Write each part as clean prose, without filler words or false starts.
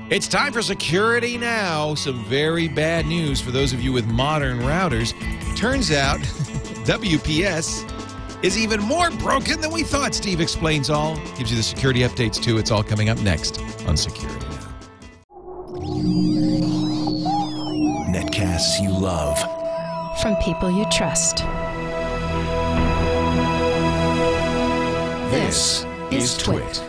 It's time for Security Now. Some very bad news for those of you with modern routers. Turns out WPS is even more broken than we thought. Steve explains all. Gives you the security updates, too. It's all coming up next on Security Now. Netcasts you love. From people you trust. This is Twit.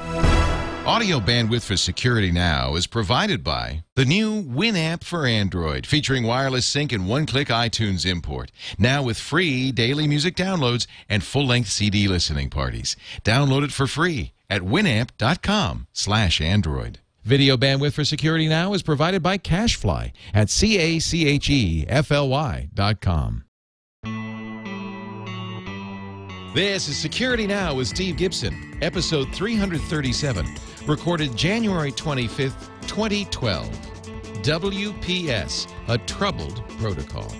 Audio bandwidth for Security Now is provided by the new Winamp for Android, featuring wireless sync and one-click iTunes import. Now with free daily music downloads and full-length CD listening parties. Download it for free at winamp.com/Android. Video bandwidth for Security Now is provided by CacheFly at CacheFly.com. This is Security Now with Steve Gibson, episode 337, recorded January 25th, 2012. WPS, a troubled protocol.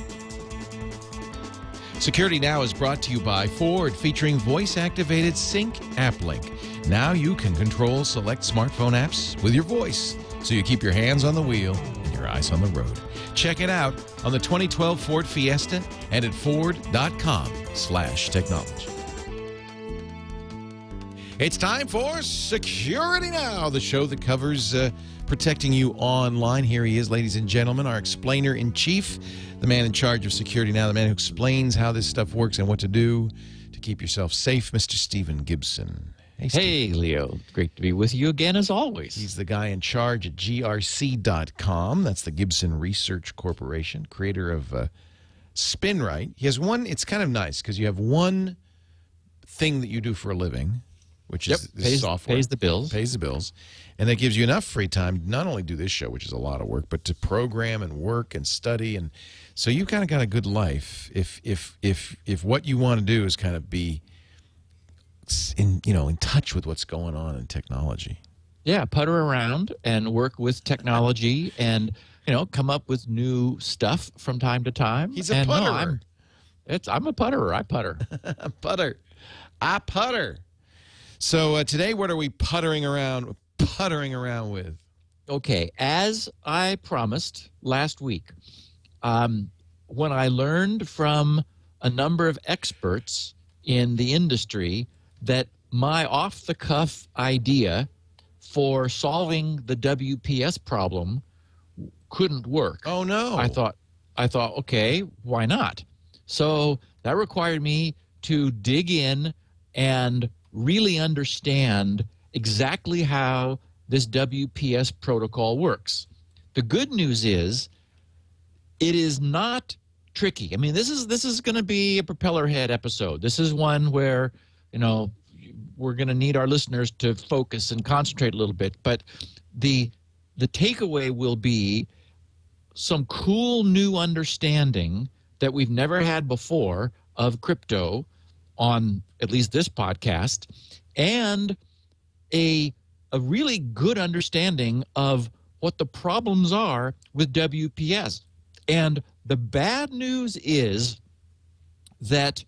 Security Now is brought to you by Ford, featuring voice-activated Sync App Link. Now you can control select smartphone apps with your voice, so you keep your hands on the wheel and your eyes on the road. Check it out on the 2012 Ford Fiesta and at ford.com/technology. It's time for Security Now, the show that covers protecting you online. Here he is, ladies and gentlemen, our explainer-in-chief, the man in charge of Security Now, the man who explains how this stuff works and what to do to keep yourself safe, Mr. Stephen Gibson. Hey, Leo. Great to be with you again, as always. He's the guy in charge at grc.com. That's the Gibson Research Corporation, creator of Spinrite. He has one, it's kind of nice because you have one thing that you do for a living, which is this software. Pays the bills. Pays the bills. And that gives you enough free time to not only do this show, which is a lot of work, but to program and work and study. And so you kind of got a good life if what you want to do is kind of be in touch with what's going on in technology. Yeah, putter around and work with technology and, come up with new stuff from time to time. He's a putterer. I'm a putterer. I putter. I putter. So today, what are we puttering around with? Okay, as I promised last week, when I learned from a number of experts in the industry that my off-the-cuff idea for solving the WPS problem couldn't work. Oh, no. I thought, okay, why not? So that required me to dig in and really understand exactly how this WPS protocol works. The good news is it is not tricky. I mean, this is going to be a propeller head episode. This is one where, we're going to need our listeners to focus and concentrate a little bit. But the takeaway will be some cool new understanding that we've never had before of crypto on at least this podcast, and a really good understanding of what the problems are with WPS. And the bad news is that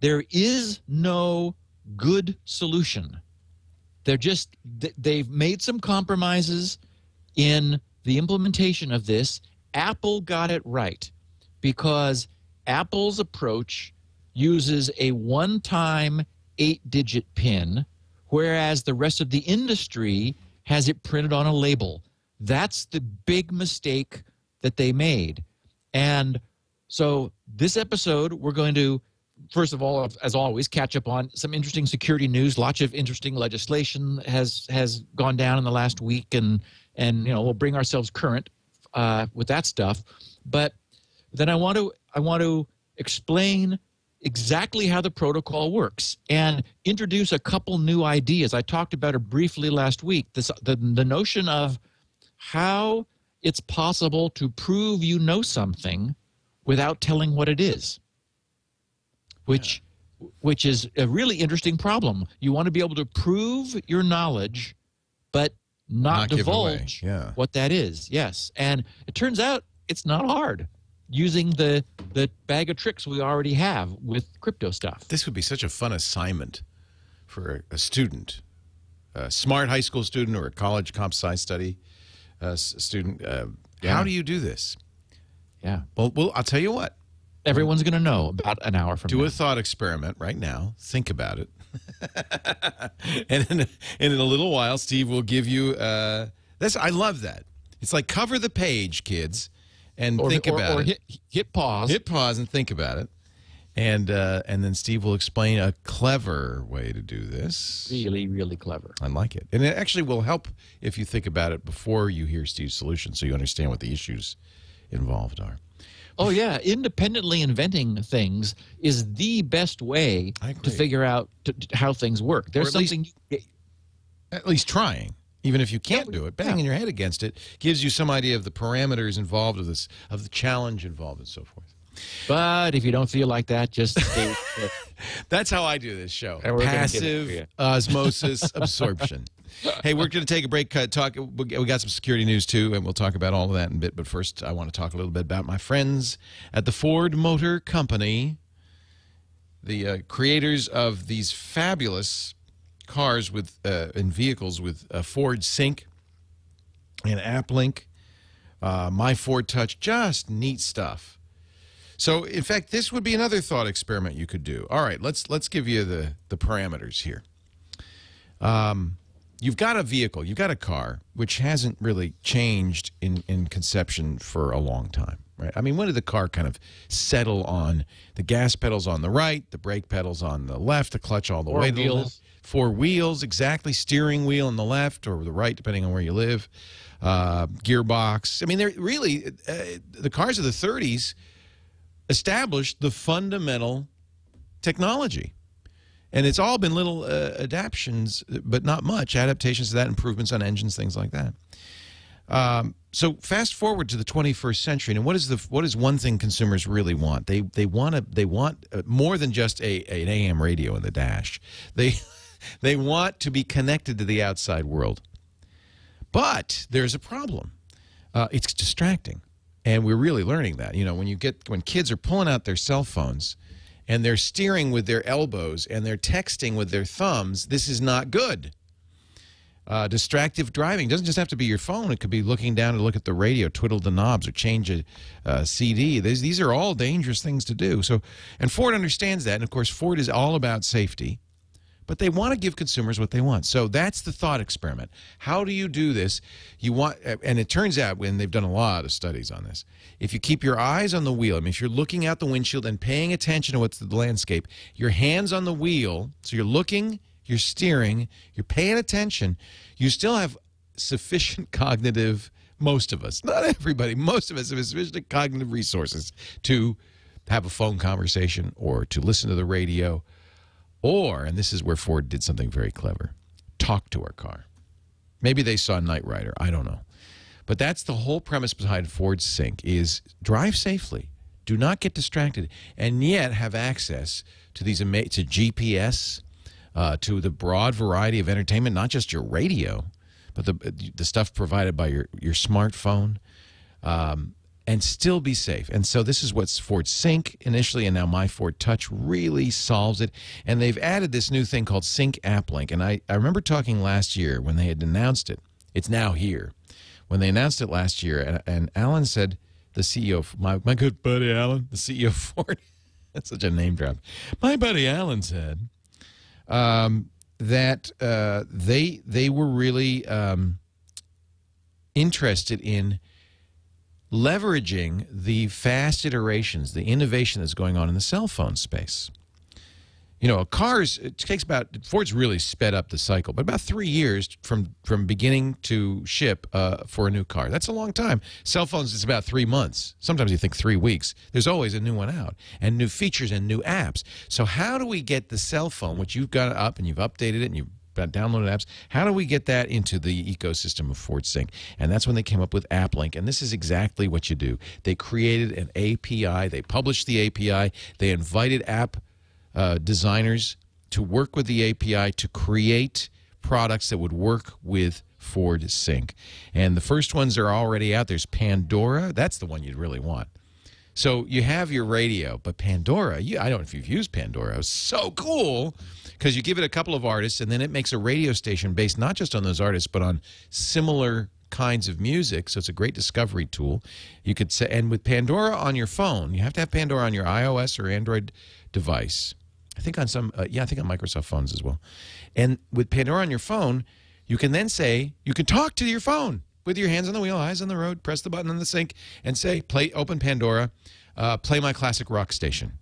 there is no good solution. They've made some compromises in the implementation of this. Apple got it right because Apple's approach uses a one-time 8-digit PIN, whereas the rest of the industry has it printed on a label. That's the big mistake that they made. And so this episode, we're going to, first of all, as always, catch up on some interesting security news. Lots of interesting legislation has gone down in the last week, and we'll bring ourselves current with that stuff. But then I want to explain exactly how the protocol works and introduce a couple new ideas. I talked about it briefly last week. The notion of how it's possible to prove you know something without telling what it is, which is a really interesting problem. You want to be able to prove your knowledge, but not divulge what that is. Yes, and it turns out it's not hard using the bag of tricks we already have with crypto stuff. This would be such a fun assignment for a student a smart high school student or a college comp sci study student. How do you do this? Yeah. Well, I'll tell you what. Everyone's going to know about an hour from now. Do a thought experiment right now. Think about it. and in a little while, Steve will give you this. I love that. It's like cover the page, kids, and think about it. Or hit pause. Hit pause and think about it. And then Steve will explain a clever way to do this. Really, really clever. I like it. And it actually will help if you think about it before you hear Steve's solution so you understand what the issues involved are. Oh, yeah. Independently inventing things is the best way to figure out how things work. There's something... At least trying. Even if you can't do it, banging your head against it gives you some idea of the parameters involved of this, of the challenge involved, and so forth. But if you don't feel like that, just stay. That's how I do this show. Passive osmosis absorption. Hey, we're going to take a break. We got some security news, too, and we'll talk about all of that in a bit. But first, I want to talk a little bit about my friends at the Ford Motor Company, the creators of these fabulous cars with and vehicles with Ford Sync and AppLink, My Ford Touch, just neat stuff. So, in fact, this would be another thought experiment you could do. All right, let's give you the parameters here. You've got a vehicle, you've got a car, which hasn't really changed in conception for a long time, right? I mean, when did the car kind of settle on the gas pedals on the right, the brake pedals on the left, the clutch all the way to the left? 4 wheels, exactly, steering wheel on the left or the right, depending on where you live, gearbox. I mean, they're really, the cars of the 30s established the fundamental technology. And it's all been little adaptations, but not much, adaptations to that, improvements on engines, things like that. So fast forward to the 21st century, and what is one thing consumers really want? They want more than just an AM radio in the dash. They want to be connected to the outside world. But there's a problem. It's distracting. And we're really learning that. You know, when kids are pulling out their cell phones and they're steering with their elbows and they're texting with their thumbs, this is not good. Distractive driving doesn't just have to be your phone. It could be looking down to look at the radio, twiddle the knobs, or change a CD. These are all dangerous things to do. So, and Ford understands that. And, of course, Ford is all about safety. But they want to give consumers what they want. So that's the thought experiment. How do you do this? And it turns out, when they've done a lot of studies on this, if you keep your eyes on the wheel, I mean, if you're looking out the windshield and paying attention to what's the landscape, your hands on the wheel, so you're looking, you're steering, you're paying attention, you still have sufficient cognitive, most of us, not everybody, most of us have sufficient cognitive resources to have a phone conversation or to listen to the radio. Or, and this is where Ford did something very clever, talk to our car. Maybe they saw Knight Rider. I don't know. But that's the whole premise behind Ford Sync is drive safely. Do not get distracted. And yet have access to these to GPS, to the broad variety of entertainment, not just your radio, but the stuff provided by your smartphone. And still be safe. And so this is what's Ford Sync initially, and now My Ford Touch really solves it. And they've added this new thing called Sync AppLink. And I remember talking last year when they had announced it. It's now here. When they announced it last year, and Alan said, the CEO, my good buddy Alan, the CEO of Ford, that's such a name drop. My buddy Alan said that they were really interested in leveraging the fast iterations, the innovation that's going on in the cell phone space. You know, it takes Ford's really sped up the cycle, but about 3 years from beginning to ship for a new car. That's a long time. Cell phones, it's about 3 months. Sometimes you think 3 weeks. There's always a new one out, and new features and new apps. So how do we get the cell phone, which you've got up and you've updated it and you've downloaded apps, how do we get that into the ecosystem of Ford Sync? And that's when they came up with AppLink, and this is exactly what you do. They created an API. They published the API. They invited app designers to work with the API to create products that would work with Ford Sync. And the first ones are already out. There's Pandora. That's the one you'd really want. So you have your radio, but Pandora, I don't know if you've used Pandora. It's so cool because you give it a couple of artists, and then it makes a radio station based not just on those artists, but on similar kinds of music. So it's a great discovery tool. You could say, and with Pandora on your phone, you have to have Pandora on your iOS or Android device. I think on some, I think on Microsoft phones as well. And with Pandora on your phone, you can then say, you can talk to your phone with your hands on the wheel, eyes on the road, press the button on the sync, and say, open Pandora, play my classic rock station,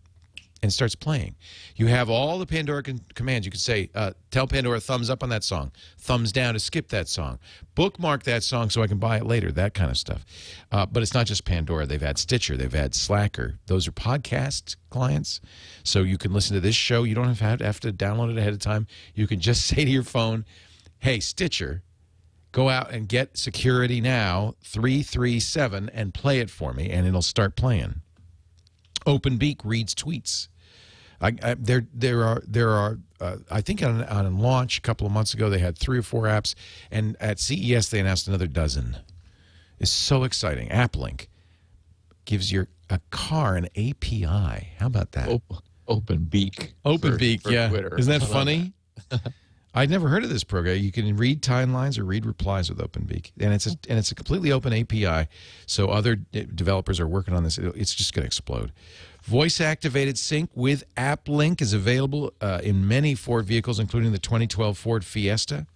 and it starts playing. You have all the Pandora commands. You can say, tell Pandora thumbs up on that song, thumbs down to skip that song, bookmark that song so I can buy it later, that kind of stuff. But it's not just Pandora. They've had Stitcher. They've had Slacker. Those are podcast clients. So you can listen to this show. You don't have to download it ahead of time. You can just say to your phone, hey, Stitcher, go out and get Security Now 337 and play it for me, and it'll start playing. OpenBeak reads tweets. There are I think on a launch a couple of months ago they had 3 or 4 apps, and at CES they announced another dozen. It's so exciting. AppLink gives a car an API. How about that? OpenBeak. OpenBeak, for yeah. Twitter. Isn't that funny? I'd never heard of this program. You can read timelines or read replies with OpenBeak, and it's a completely open API. So other developers are working on this. It's just going to explode. Voice-activated sync with AppLink is available in many Ford vehicles, including the 2012 Ford Fiesta.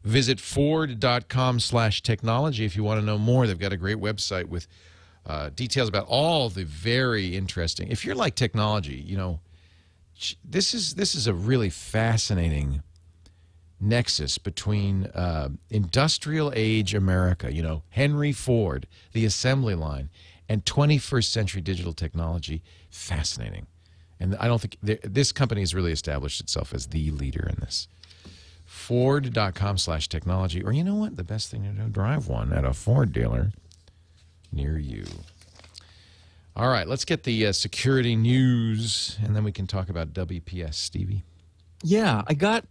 Visit Ford.com/technology if you want to know more. They've got a great website with details about all the very interesting. If you're like technology, you know, this is a really fascinating nexus between industrial age America, you know, Henry Ford, the assembly line, and 21st century digital technology. Fascinating. And I don't think this company has really established itself as the leader in this. Ford.com/technology, or you know what? The best thing to do, drive one at a Ford dealer near you. All right, let's get the security news, and then we can talk about WPS, Stevie. Yeah, I got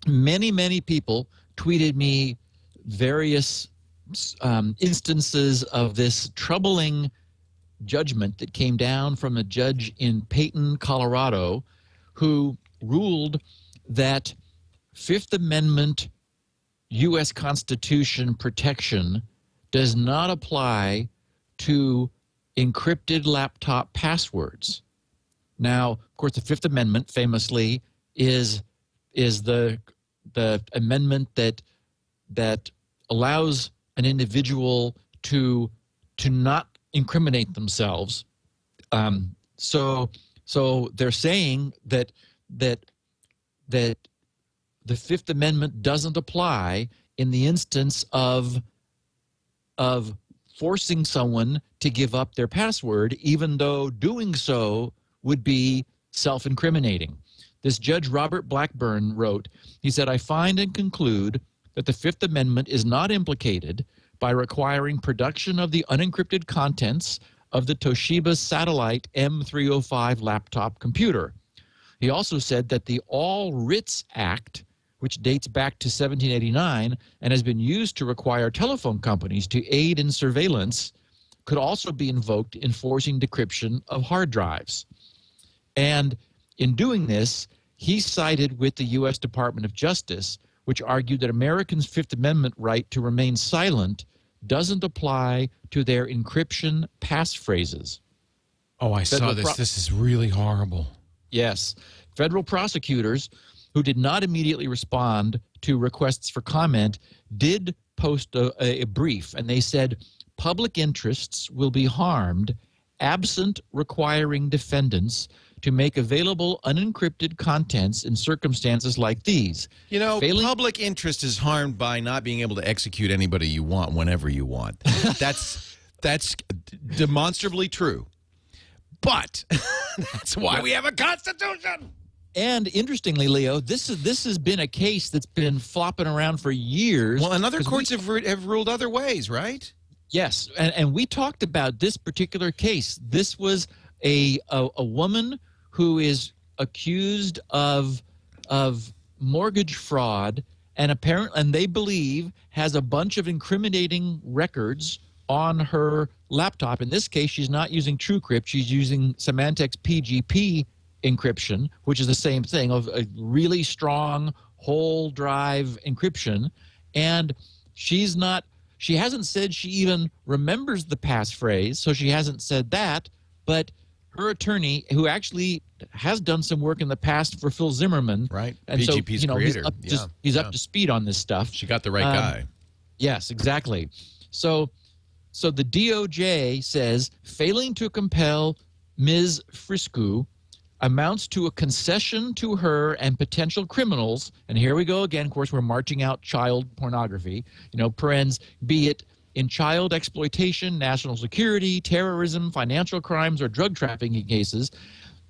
many people tweeted me various instances of this troubling judgment that came down from a judge in Peyton, Colorado, who ruled that Fifth Amendment U.S. Constitution protection does not apply to encrypted laptop passwords. Now, of course, the Fifth Amendment famously is the amendment that allows an individual to not incriminate themselves. So they're saying that the Fifth Amendment doesn't apply in the instance of forcing someone to give up their password, even though doing so would be self-incriminating. This Judge Robert Blackburn wrote, he said, I find and conclude that the Fifth Amendment is not implicated by requiring production of the unencrypted contents of the Toshiba Satellite M305 laptop computer. He also said that the All Writs Act, which dates back to 1789 and has been used to require telephone companies to aid in surveillance, could also be invoked in forcing decryption of hard drives. And in doing this, he sided with the U.S. Department of Justice, which argued that Americans' Fifth Amendment right to remain silent doesn't apply to their encryption passphrases. Oh, I saw this. This is really horrible. Yes. Federal prosecutors who did not immediately respond to requests for comment did post a brief, and they said public interests will be harmed absent requiring defendants to make available unencrypted contents in circumstances like these. You know, public interest is harmed by not being able to execute anybody you want whenever you want. That's demonstrably true. But that's why we have a Constitution. And interestingly, Leo, this has been a case that's been flopping around for years. Well, and other courts have ruled other ways, right? Yes, and we talked about this particular case. This was a woman who is accused of mortgage fraud, and they believe has a bunch of incriminating records on her laptop. In this case, she's not using TrueCrypt. She's using Symantec's PGP encryption, which is the same thing, of a really strong whole drive encryption. And she hasn't said she even remembers the passphrase, so she hasn't said that, but her attorney, who actually has done some work in the past for Phil Zimmerman, right? and PGP's so, creator. He's up to speed on this stuff. She got the right guy. Yes, exactly. So the DOJ says failing to compel Ms. Friscu amounts to a concession to her and potential criminals. And here we go again. Of course, we're marching out child pornography, parens, be it in child exploitation, national security, terrorism, financial crimes, or drug trafficking cases,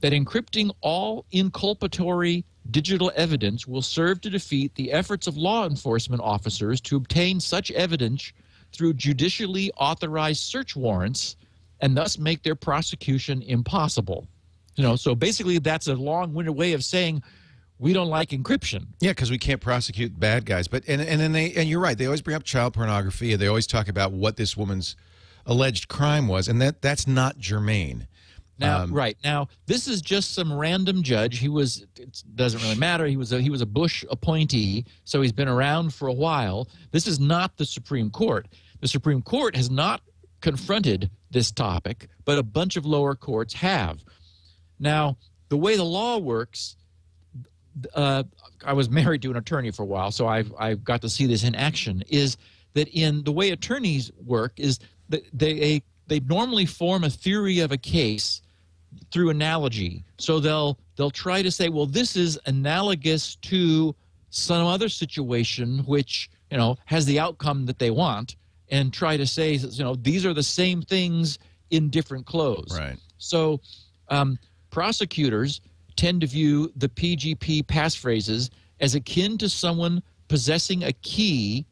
that encrypting all inculpatory digital evidence will serve to defeat the efforts of law enforcement officers to obtain such evidence through judicially authorized search warrants and thus make their prosecution impossible. So basically that's a long-winded way of saying we don't like encryption. Yeah, because we can't prosecute bad guys. But and you're right. They always bring up child pornography, and they always talk about what this woman's alleged crime was, and that's not germane. Now, right now, this is just some random judge. It doesn't really matter. He was a Bush appointee, so he's been around for a while. This is not the Supreme Court. The Supreme Court has not confronted this topic, but a bunch of lower courts have. Now, the way the law works, I was married to an attorney for a while, so I've got to see this in action, is that in the way attorneys work is that they normally form a theory of a case through analogy. So they'll try to say, well, this is analogous to some other situation which, has the outcome that they want, and try to say, these are the same things in different clothes. Right. So prosecutors tend to view the PGP passphrases as akin to someone possessing a key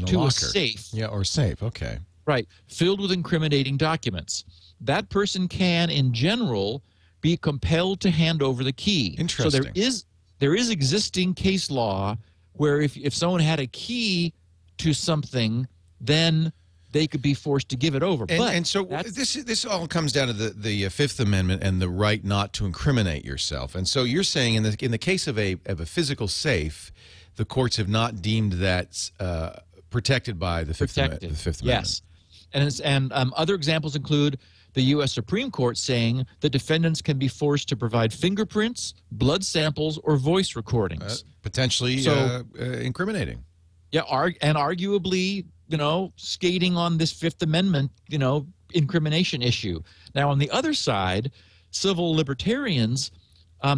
to a safe. Yeah, or safe. Okay. Right, filled with incriminating documents. That person can, in general, be compelled to hand over the key. Interesting. So there is existing case law where if someone had a key to something, then they could be forced to give it over. And so this all comes down to the Fifth Amendment and the right not to incriminate yourself. And so you're saying in the case of a physical safe, the courts have not deemed that protected by the Fifth Amendment. Yes. And other examples include the U.S. Supreme Court saying that defendants can be forced to provide fingerprints, blood samples, or voice recordings. Potentially incriminating. Yeah, and arguably, skating on this Fifth Amendment, incrimination issue. Now, on the other side, civil libertarians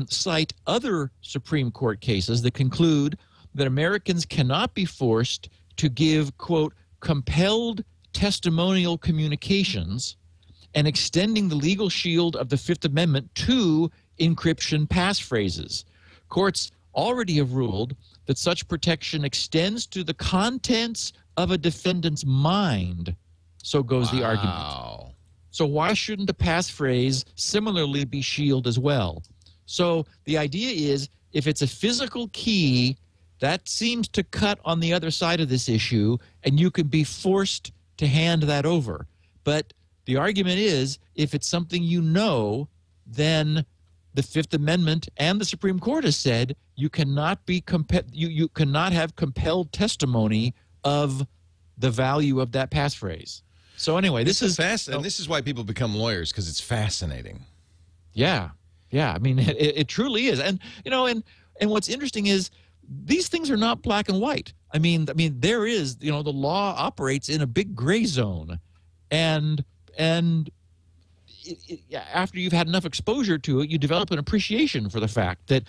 cite other Supreme Court cases that conclude that Americans cannot be forced to give, quote, compelled testimonial communications, and extending the legal shield of the Fifth Amendment to encryption passphrases. Courts already have ruled that such protection extends to the contents of a defendant's mind. So goes the argument. So why shouldn't a passphrase similarly be shielded as well? So the idea is, if it's a physical key, that seems to cut on the other side of this issue, and you can be forced to hand that over. But the argument is, if it's something then the Fifth Amendment and the Supreme Court has said you cannot be you cannot have compelled testimony of the value of that passphrase. So anyway, this is fascinating. And this is why people become lawyers, because it's fascinating. Yeah. I mean, it truly is. And and what's interesting is these things are not black and white. I mean, there is, the law operates in a big gray zone, and after you've had enough exposure to it, you develop an appreciation for the fact that,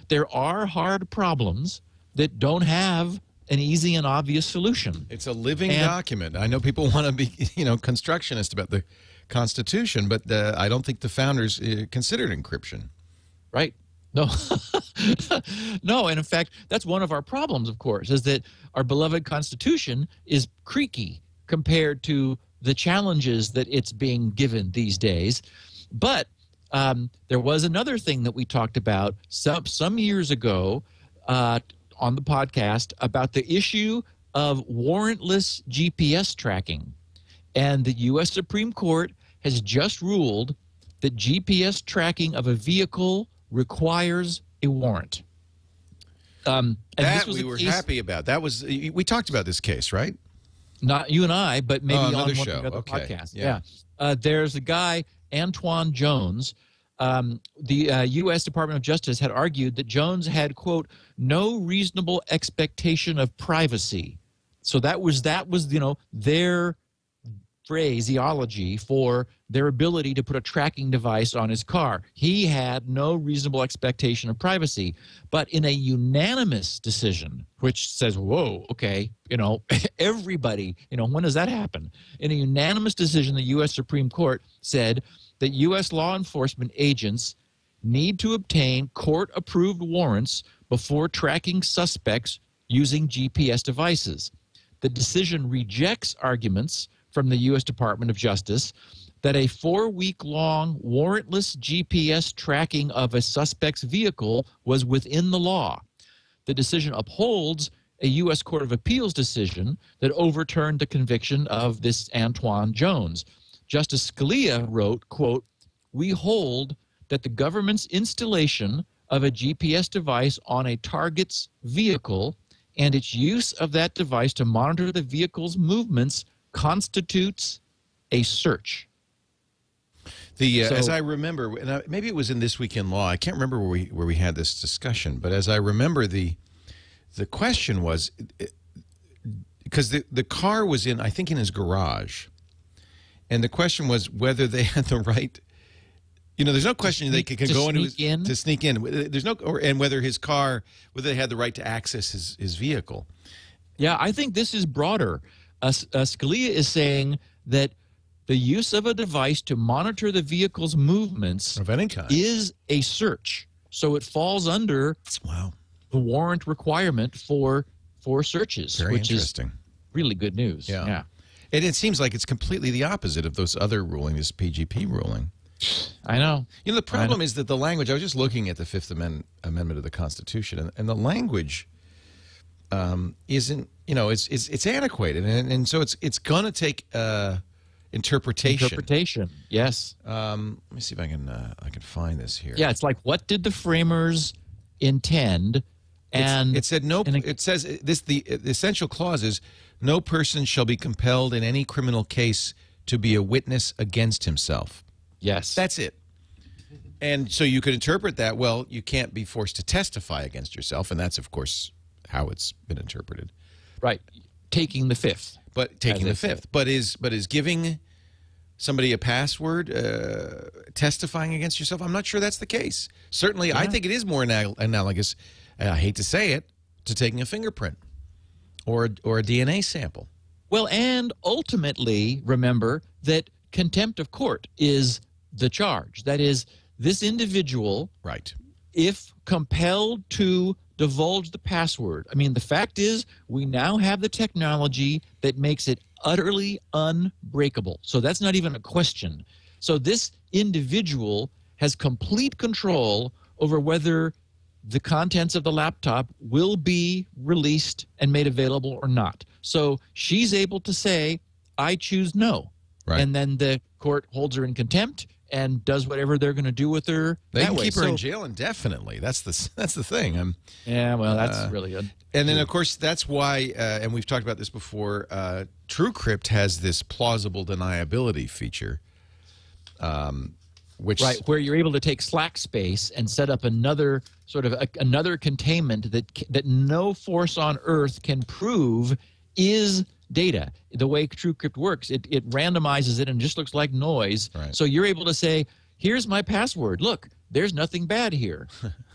there are hard problems that don't have an easy and obvious solution. It's a living document. I know people want to be, constructionist about the Constitution, but I don't think the founders considered encryption. Right. No, no. And in fact, that's one of our problems, of course, is that our beloved Constitution is creaky compared to the challenges that it's being given these days. But there was another thing that we talked about some years ago on the podcast about the issue of warrantless GPS tracking. And the U.S. Supreme Court has just ruled that GPS tracking of a vehicle requires a warrant. And that this was we were happy about. That was we talked about this case, right? Not you and I, but maybe on one show. of the other Okay. podcasts. Yeah. There's a guy, Antoine Jones. The U.S. Department of Justice had argued that Jones had, quote, no reasonable expectation of privacy. So that was their phraseology for their ability to put a tracking device on his car. He had no reasonable expectation of privacy. But in a unanimous decision, which says, whoa, okay, everybody, when does that happen? In a unanimous decision, the U.S. Supreme Court said that U.S. law enforcement agents need to obtain court-approved warrants before tracking suspects using GPS devices. The decision rejects arguments from the U.S. Department of Justice that a 4-week-long warrantless GPS tracking of a suspect's vehicle was within the law. The decision upholds a U.S. Court of Appeals decision that overturned the conviction of this Antoine Jones. Justice Scalia wrote, quote, we hold that the government's installation of a GPS device on a target's vehicle and its use of that device to monitor the vehicle's movements constitutes a search. As I remember, and maybe it was in This Week in Law, I can't remember where we had this discussion, but as I remember, the question was, because the car was I think in his garage, and the question was whether they had the right, there's no question they could go to sneak in. There's no, and whether whether they had the right to access his vehicle. Yeah, I think this is broader. Scalia is saying that the use of a device to monitor the vehicle's movements of any kind is a search. So it falls under the warrant requirement for searches, Very which interesting. Is really good news. Yeah. And it seems like it's completely the opposite of those other rulings, this PGP ruling. I know. The problem is that the language, I was just looking at the Fifth Amendment of the Constitution, and the language isn't, it's antiquated. And so it's going to take interpretation. Interpretation, yes. Let me see if I can find this here. Yeah, it's like, what did the framers intend? And it said no. It says the essential clause is no person shall be compelled in any criminal case to be a witness against himself. Yes, that's it. And so you could interpret that, well, you can't be forced to testify against yourself, and that's of course how it's been interpreted. Right, taking the fifth. But taking the fifth. But is giving somebody a password testifying against yourself? I'm not sure that's the case. Certainly, I think it is more analogous. I hate to say it, to taking a fingerprint or a DNA sample. Well, and ultimately, remember that contempt of court is the charge. That is, this individual, right, if compelled to divulge the password. I mean, the fact is, we now have the technology that makes it utterly unbreakable. So that's not even a question. So this individual has complete control over whether the contents of the laptop will be released and made available or not. So she's able to say, I choose no. Right. And then the court holds her in contempt and does whatever they're going to do with her. They can keep her in jail indefinitely. That's the thing. Yeah, well, that's really good. And then, of course, that's why, and we've talked about this before, TrueCrypt has this plausible deniability feature. Where you're able to take slack space and set up another sort of another containment that no force on earth can prove is data. The way TrueCrypt works, it randomizes it and just looks like noise. Right. So you're able to say, here's my password. Look, there's nothing bad here.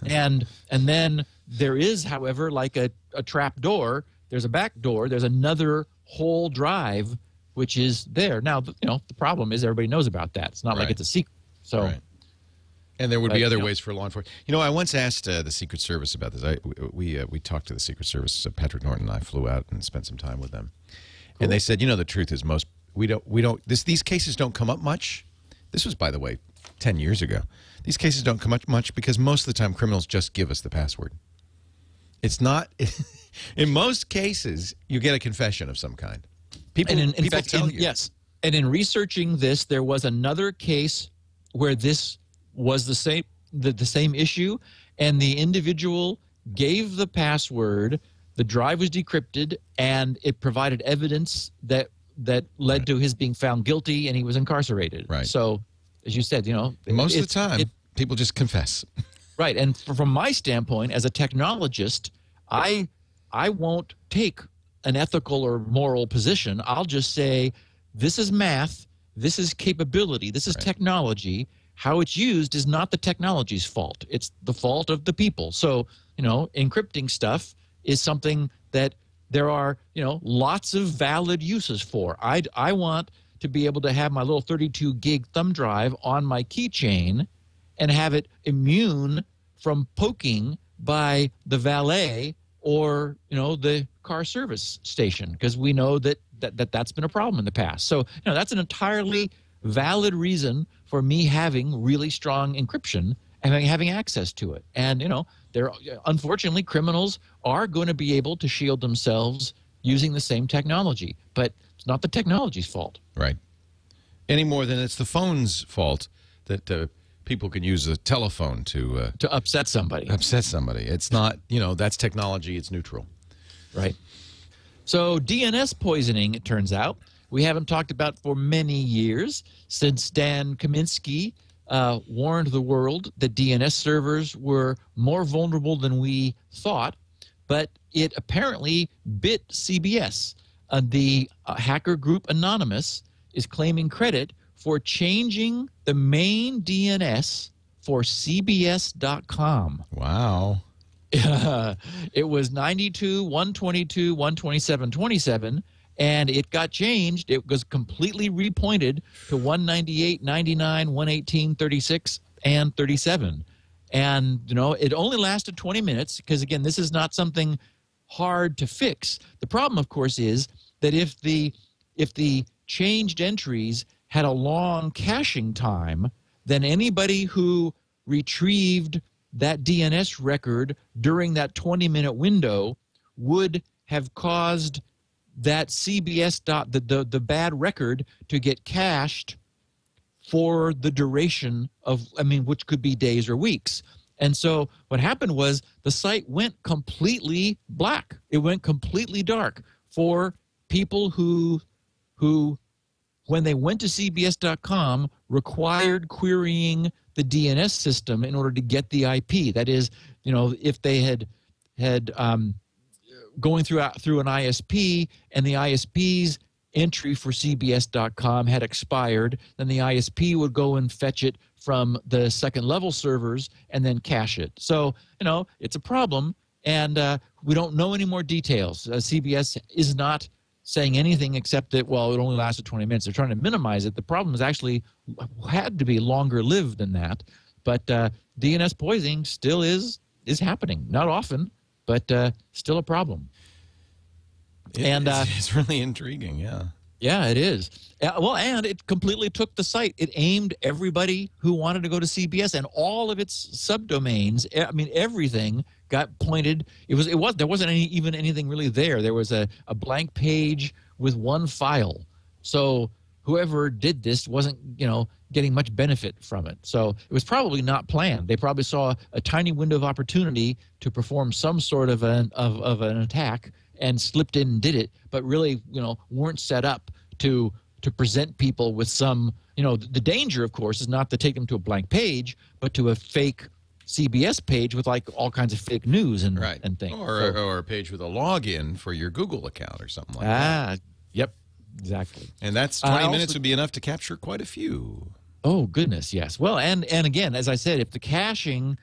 and then there is, however, like a trap door. There's a back door. There's another whole drive which is there. Now, the problem is everybody knows about that. It's not like it's a secret. So. Right. And there would be other ways for law enforcement. I once asked the Secret Service about this. We talked to the Secret Service. Patrick Norton and I flew out and spent some time with them, and they said, the truth is these cases don't come up much. This was, by the way, 10 years ago. These cases don't come up much because most of the time criminals just give us the password. It's not. In most cases, you get a confession of some kind. People tell you. Yes. And in researching this, there was another case where this was the same issue, and the individual gave the password, the drive was decrypted, and it provided evidence that led to his being found guilty, and he was incarcerated. Right. So, as you said, most of the time, people just confess. Right. And from my standpoint, as a technologist, I won't take an ethical or moral position. I'll just say, this is math, this is capability, this is technology. How it's used is not the technology's fault. It's the fault of the people. So, encrypting stuff is something that there are, lots of valid uses for. I want to be able to have my little 32 gig thumb drive on my keychain and have it immune from poking by the valet or, the car service station, because we know that's been a problem in the past. So, that's an entirely valid reason for me having really strong encryption and having access to it. And, unfortunately, criminals are going to be able to shield themselves using the same technology, but it's not the technology's fault. Right. Any more than it's the phone's fault that people can use a telephone to upset somebody. It's not, that's technology. It's neutral. Right. So DNS poisoning, it turns out, we haven't talked about for many years, since Dan Kaminsky warned the world that DNS servers were more vulnerable than we thought, but it apparently bit CBS. The hacker group Anonymous is claiming credit for changing the main DNS for CBS.com. Wow. It was 92.122.127.27, and it got changed. It was completely repointed to 198.99, 118.36, and 37. And, it only lasted 20 minutes because, again, this is not something hard to fix. The problem, of course, is that if the changed entries had a long caching time, then anybody who retrieved that DNS record during that 20-minute window would have caused that CBS the bad record to get cached for the duration of, which could be days or weeks. And so what happened was the site went completely black. It went completely dark for people who when they went to CBS.com, required querying the DNS system in order to get the IP. That is, if they had going through an ISP and the ISP's entry for CBS.com had expired, then the ISP would go and fetch it from the second-level servers and then cache it. So, it's a problem, and we don't know any more details. CBS is not saying anything except that, well, it only lasted 20 minutes. They're trying to minimize it. The problem is actually had to be longer lived than that. But DNS poisoning still is happening. Not often, but still a problem. It's really intriguing, yeah. Yeah, it is. Well, and it completely took the site. It aimed everybody who wanted to go to CBS and all of its subdomains. Everything got pointed. There wasn't even anything really there. There was a blank page with one file. So whoever did this wasn't, getting much benefit from it. So it was probably not planned. They probably saw a tiny window of opportunity to perform some sort of an attack and slipped in and did it, but really, weren't set up to present people with some, the danger, of course, is not to take them to a blank page, but to a fake CBS page with like all kinds of fake news and things. Or a page with a login for your Google account or something like that. Yep, exactly. And that's 20 minutes would be enough to capture quite a few. Oh, goodness, yes. Well, and again, as I said, if the caching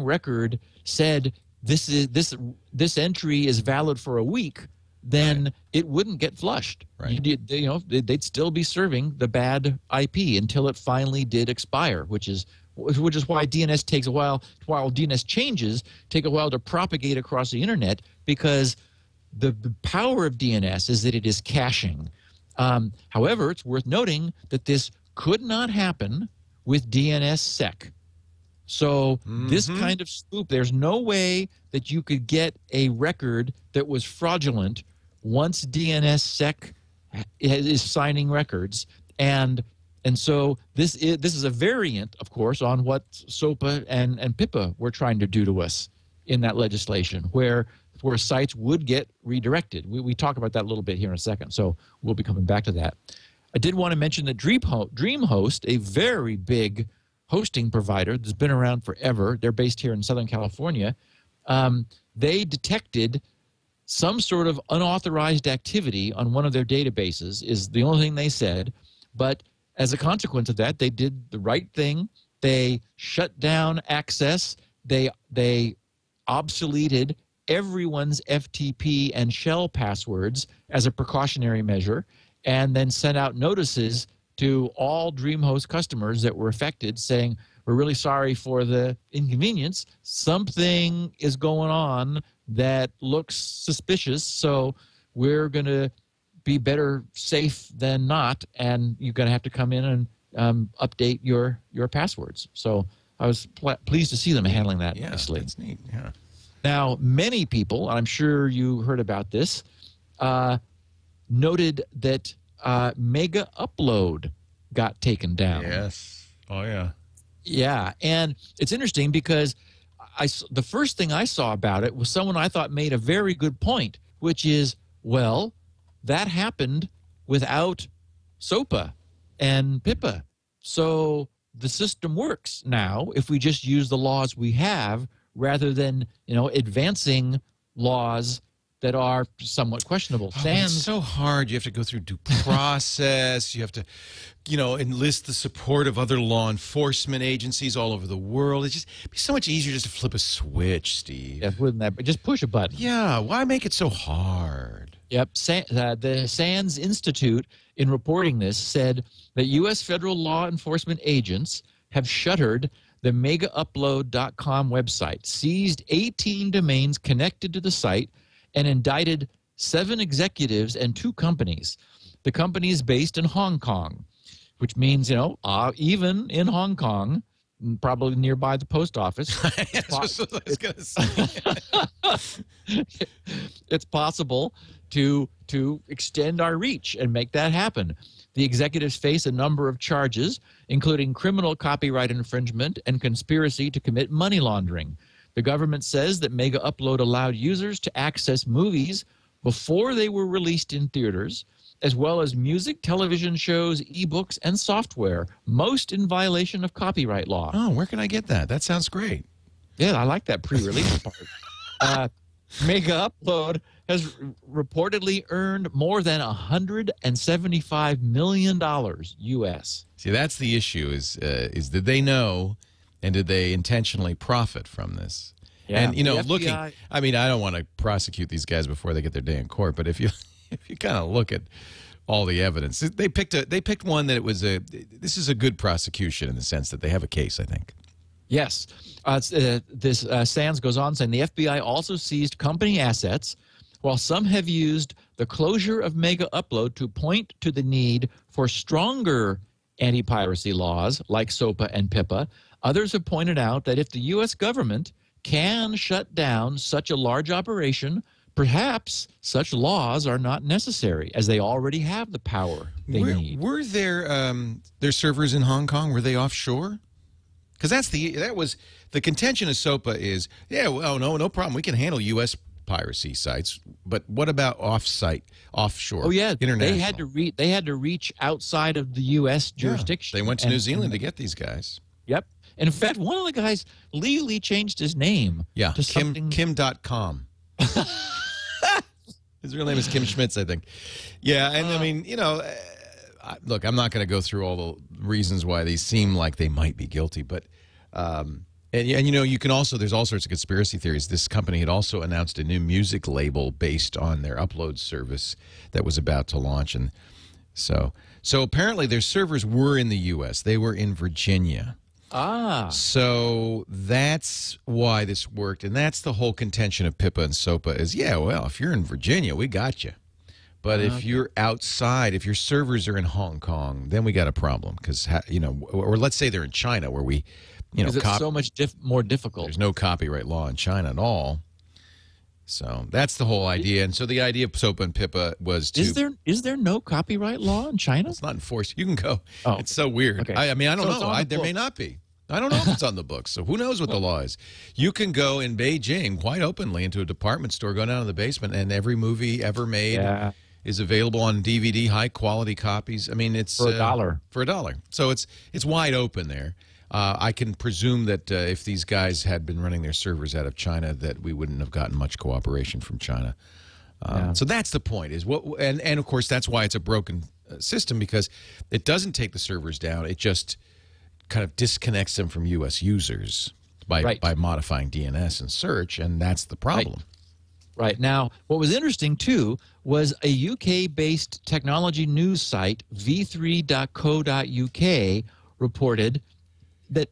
record said this entry is valid for a week, then it wouldn't get flushed. Right. They'd still be serving the bad IP until it finally did expire, which is why DNS takes a while. While DNS changes take a while to propagate across the internet, because the power of DNS is that it is caching. However, it's worth noting that this could not happen with DNSSEC. So this kind of spoop, there's no way that you could get a record that was fraudulent once DNSSEC is signing records, and so this is a variant, of course, on what SOPA and PIPA were trying to do to us in that legislation, where sites would get redirected. We talk about that a little bit here in a second, so we'll be coming back to that. I did want to mention that DreamHost, a very big hosting provider that's been around forever, they're based here in Southern California, they detected some sort of unauthorized activity on one of their databases, is the only thing they said. But as a consequence of that, they did the right thing. They shut down access. They obsoleted everyone's FTP and shell passwords as a precautionary measure, and then sent out notices to all DreamHost customers that were affected saying, we're really sorry for the inconvenience. Something is going on that looks suspicious, so we're going to be better safe than not, and you're going to have to come in and update your passwords. So I was pleased to see them handling that nicely. That's neat. Yeah. Now, many people, I'm sure you heard about this, noted that Megaupload got taken down. Yes. Oh, yeah. Yeah, and it's interesting because the first thing I saw about it was someone I thought made a very good point, which is, well, that happened without SOPA and PIPA. So the system works now if we just use the laws we have rather than, advancing laws that are somewhat questionable. It's so hard. You have to go through due process. You have to, enlist the support of other law enforcement agencies all over the world. It's just be so much easier just to flip a switch, Steve. Yeah, wouldn't that? Just push a button. Yeah. Why make it so hard? Yep. The SANS Institute, in reporting this, said that U.S. federal law enforcement agents have shuttered the Megaupload.com website, seized 18 domains connected to the site, and indicted 7 executives and 2 companies. The company is based in Hong Kong, which means, even in Hong Kong, probably nearby the post office, it's possible to extend our reach and make that happen. The executives face a number of charges, including criminal copyright infringement and conspiracy to commit money laundering. The government says that Megaupload allowed users to access movies before they were released in theaters, as well as music, television shows, ebooks, and software, most in violation of copyright law. Oh, where can I get that? That sounds great. Yeah, I like that pre-release part. Megaupload has reportedly earned more than $175 million U.S. See, that's the issue, is did they know and did they intentionally profit from this? Yeah, and, looking, I mean, I don't want to prosecute these guys before they get their day in court, but if you kind of look at all the evidence, they picked one that this is a good prosecution in the sense that they have a case, I think. Yes. This SANS goes on saying the FBI also seized company assets, while some have used the closure of Megaupload to point to the need for stronger anti-piracy laws like SOPA and PIPA. Others have pointed out that if the U.S. government can shut down such a large operation, perhaps such laws are not necessary, as they already have the power they need. Were their servers in Hong Kong? Were they offshore? Because that was the contention of SOPA is, no problem. We can handle U.S. piracy sites, but what about offshore? Oh yeah, international. They had to reach outside of the U.S. jurisdiction. They went to New Zealand to get these guys. Yep. And in fact, one of the guys legally changed his name. Yeah, to Kim.com. His real name is Kim Schmitz, I think. Yeah, and I mean, look, I'm not going to go through all the reasons why these seem like they might be guilty, but you can also, there's all sorts of conspiracy theories. This company had also announced a new music label based on their upload service that was about to launch, and so apparently their servers were in the U.S. They were in Virginia. So that's why this worked, and that's the whole contention of PIPA and SOPA is, if you're in Virginia, we got you. But if you're outside, if your servers are in Hong Kong, then we got a problem because, or let's say they're in China where we, because it's so much more difficult. There's no copyright law in China at all. So that's the whole idea. And so the idea of SOPA and PIPA was to... Is there no copyright law in China? It's not enforced. You can go. Oh, it's so weird. okay. I mean, I don't So it's know. on the There may books. not be. I don't know if it's on the books. So who knows what the law is? You can go in Beijing quite openly into a department store, go down to the basement, and every movie ever made is available on DVD, high quality copies. I mean, it's For $1. For $1. So it's wide open there. I can presume that if these guys had been running their servers out of China, that we wouldn't have gotten much cooperation from China. So that's the point. And of course that's why it's a broken system, because it doesn't take the servers down. It just kind of disconnects them from U.S. users by modifying DNS and search, and that's the problem. Right. Now, what was interesting, too, was a UK-based technology news site, v3.co.uk, reported that,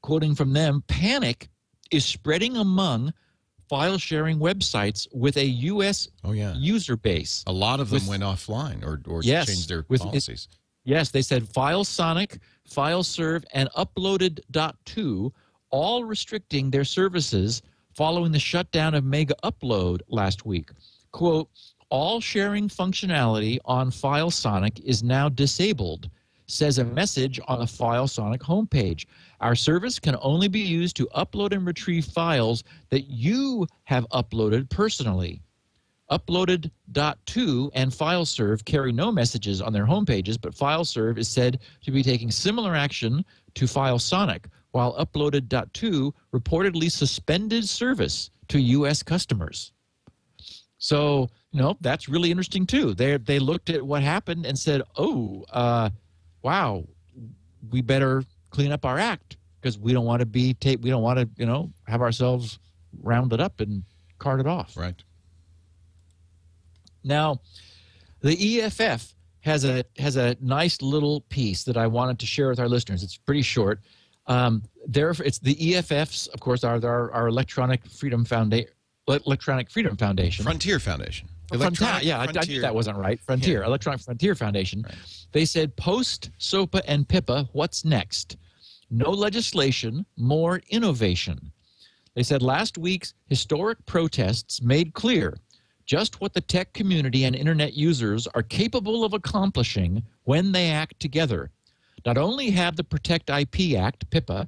quoting from them, panic is spreading among file-sharing websites with a U.S. user base. A lot of them went offline or changed their policies. Yes, they said FileSonic, FileServe, and Uploaded.2 all restricting their services following the shutdown of Megaupload last week. Quote, all sharing functionality on FileSonic is now disabled, says a message on the FileSonic homepage. Our service can only be used to upload and retrieve files that you have uploaded personally. Uploaded.2 and FileServe carry no messages on their homepages, but FileServe is said to be taking similar action to FileSonic, while Uploaded.2 reportedly suspended service to U.S. customers. So, that's really interesting, too. They looked at what happened and said, wow, we better clean up our act because we don't want to we don't want to, have ourselves rounded up and carted off. Right. Now, the EFF has a nice little piece that I wanted to share with our listeners. It's pretty short. It's the EFFs, of course, are our Electronic Freedom Foundation. Frontier Foundation. Frontier. That wasn't right. Frontier, yeah. Electronic Frontier Foundation. Right. They said post SOPA and PIPA, what's next? No legislation, more innovation. They said last week's historic protests made clear just what the tech community and internet users are capable of accomplishing when they act together. Not only have the Protect IP Act, PIPA,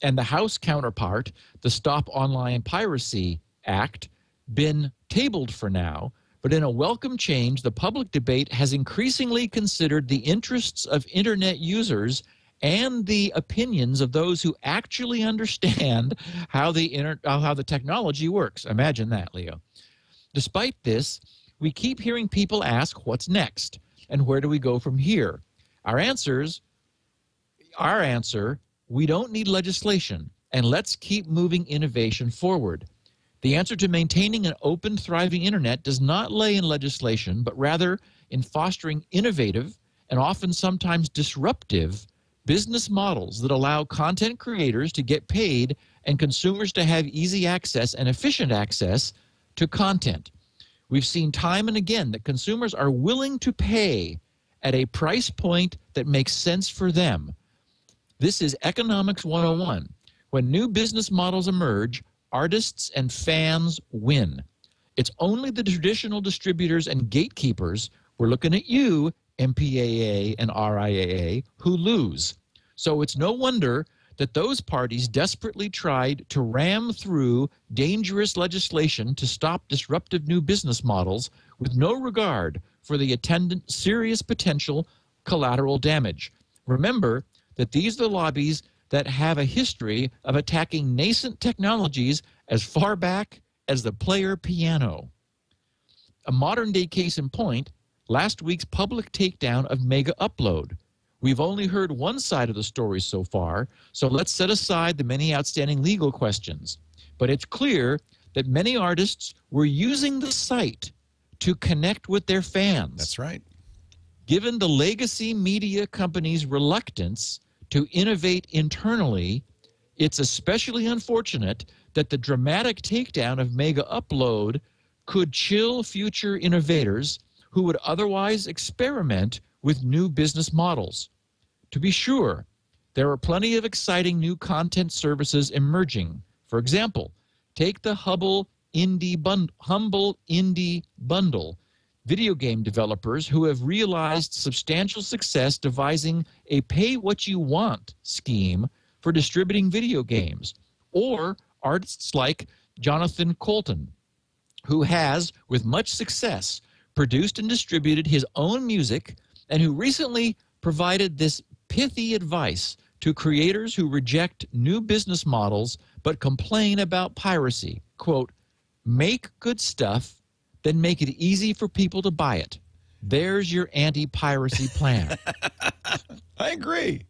and the House counterpart, the Stop Online Piracy Act, been tabled for now, but in a welcome change, the public debate has increasingly considered the interests of internet users and the opinions of those who actually understand how the technology works. Imagine that, Leo. Despite this, we keep hearing people ask, what's next? And where do we go from here? Our answer, we don't need legislation, and let's keep moving innovation forward. The answer to maintaining an open, thriving internet does not lay in legislation, but rather in fostering innovative and often sometimes disruptive business models that allow content creators to get paid and consumers to have easy access and efficient access to content. We've seen time and again that consumers are willing to pay at a price point that makes sense for them. This is Economics 101. When new business models emerge, artists and fans win. It's only the traditional distributors and gatekeepers, we're looking at you, MPAA and RIAA, who lose. So it's no wonder that those parties desperately tried to ram through dangerous legislation to stop disruptive new business models with no regard for the attendant serious potential collateral damage. Remember that these are the lobbies that have a history of attacking nascent technologies as far back as the player piano. A modern-day case in point, last week's public takedown of Megaupload. We've only heard one side of the story so far, so let's set aside the many outstanding legal questions. But it's clear that many artists were using the site to connect with their fans. That's right. Given the legacy media companies' reluctance to innovate internally, it's especially unfortunate that the dramatic takedown of Megaupload could chill future innovators who would otherwise experiment with new business models. To be sure, there are plenty of exciting new content services emerging. For example, take the Hubble humble indie bundle. Video game developers who have realized substantial success devising a pay-what-you-want scheme for distributing video games. Or artists like Jonathan Colton, who has, with much success, produced and distributed his own music, and who recently provided this pithy advice to creators who reject new business models but complain about piracy. Quote, make good stuff, then make it easy for people to buy it. There's your anti-piracy plan. I agree.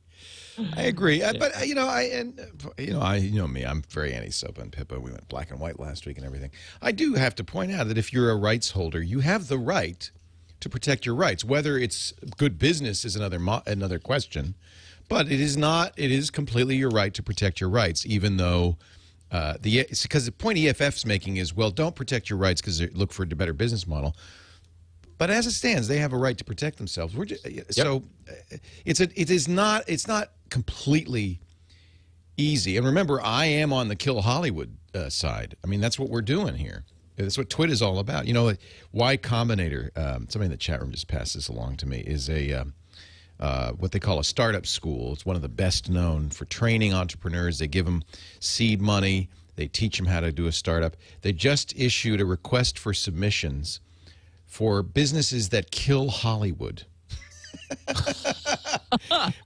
But you know me. I'm very anti-SOPA and PIPA. We went black and white last week and everything. I do have to point out that if you're a rights holder, you have the right to protect your rights. Whether it's good business is another question, but it is not. It is completely your right to protect your rights, even though because the point EFF's making is, well, don't protect your rights because they look for a better business model. But as it stands, they have a right to protect themselves. So it's not completely easy. And remember, I am on the Kill Hollywood side. I mean, that's what we're doing here. That's what Twit is all about. You know, Y Combinator, somebody in the chat room just passed this along to me, is a what they call a startup school. It's one of the best known for training entrepreneurs. They give them seed money. They teach them how to do a startup. They just issued a request for submissions for businesses that kill Hollywood.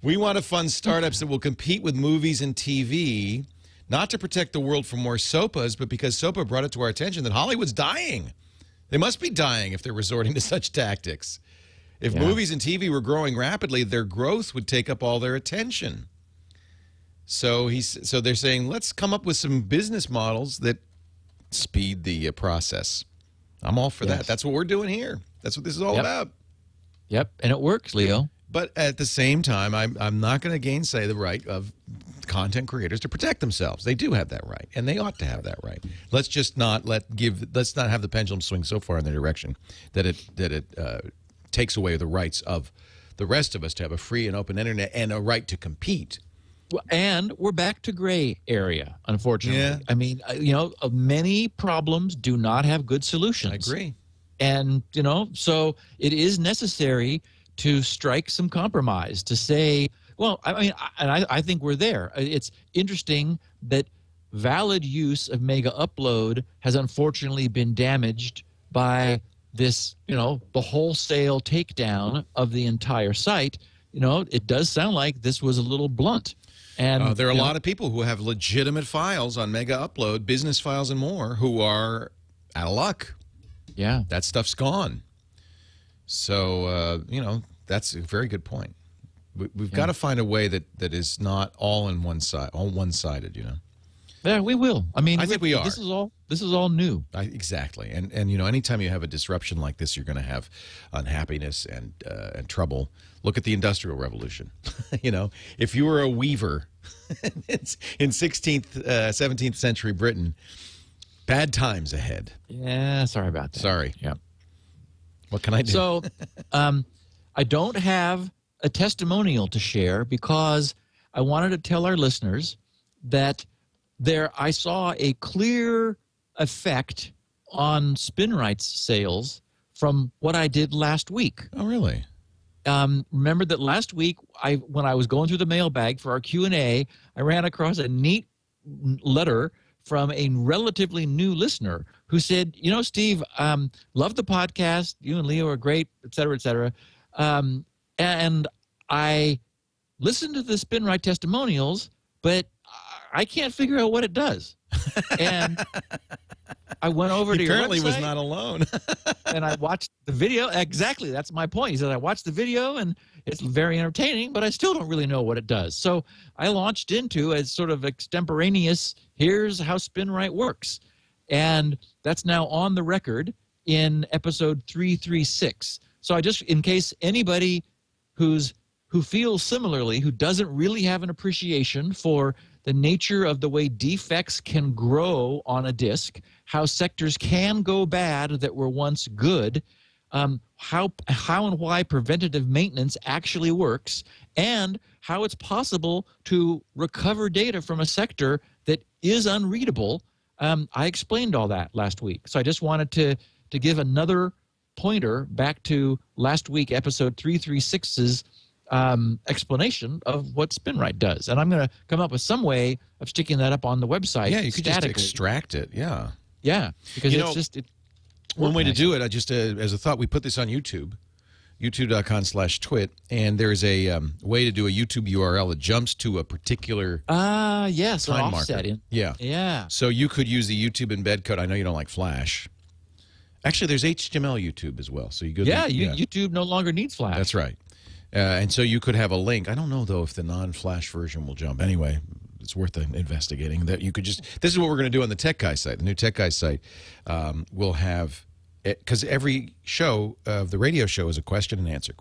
We want to fund startups that will compete with movies and TV, not to protect the world from more SOPAs, but because SOPA brought it to our attention that Hollywood's dying. They must be dying if they're resorting to such tactics. If movies and TV were growing rapidly, their growth would take up all their attention. So they're saying, let's come up with some business models that speed the process. I'm all for that. That's what we're doing here. That's what this is all about. Yep, and it works, Leo. But at the same time, I'm not going to gainsay the right of content creators to protect themselves. They do have that right, and they ought to have that right. Let's just not let's not have the pendulum swing so far in the direction that it takes away the rights of the rest of us to have a free and open internet and a right to compete. Well, and we're back to gray area, unfortunately. Yeah. I mean, many problems do not have good solutions. I agree. And, so it is necessary to strike some compromise, to say, well, I think we're there. It's interesting that valid use of Megaupload has unfortunately been damaged by this, the wholesale takedown of the entire site. It does sound like this was a little blunt. And there are a lot of people who have legitimate files on Megaupload, business files and more, who are out of luck. Yeah. That stuff's gone. So, that's a very good point. We've got to find a way that is not all one-sided, Yeah, we will. I mean, I think we are. This is all new. Exactly. And anytime you have a disruption like this, you're going to have unhappiness and trouble. Look at the Industrial Revolution. If you were a weaver in 16th, 17th century Britain, bad times ahead. Yeah, sorry about that. Sorry. Yeah. What can I do? So, I don't have a testimonial to share because I wanted to tell our listeners that I saw a clear effect on Spinrite's sales from what I did last week. Oh, really? Remember that last week, when I was going through the mailbag for our Q&A, I ran across a neat letter from a relatively new listener who said, Steve, love the podcast. You and Leo are great, et cetera, et cetera. And I listened to the Spinrite testimonials, but I can't figure out what it does. And I went over to your website. Apparently was not alone. And I watched the video. Exactly. That's my point. He said, I watched the video and it's very entertaining, but I still don't really know what it does. So I launched into a sort of extemporaneous, here's how Spinrite works. And that's now on the record in episode 336. So I just, in case anybody who feels similarly, who doesn't really have an appreciation for the nature of the way defects can grow on a disk, how sectors can go bad that were once good, how and why preventative maintenance actually works, and how it's possible to recover data from a sector that is unreadable. I explained all that last week. So I just wanted to give another pointer back to last week, episode 336's explanation of what Spinrite does. And I'm going to come up with some way of sticking that up on the website. Yeah, you could just extract it. Yeah. Yeah, because one way to do it, I just as a thought, we put this on YouTube, youtube.com/twit, and there's a way to do a YouTube URL that jumps to a particular yes, time offset marker. in. Yeah. So you could use the YouTube embed code. I know you don't like Flash. Actually, there's HTML YouTube as well. So you go. YouTube no longer needs Flash. That's right. And so you could have a link. I don't know though if the non-Flash version will jump. Anyway, it's worth investigating. That you could just. This is what we're going to do on the Tech Guy site. The new Tech Guy site will have. Because every show of the radio show is a question and answer.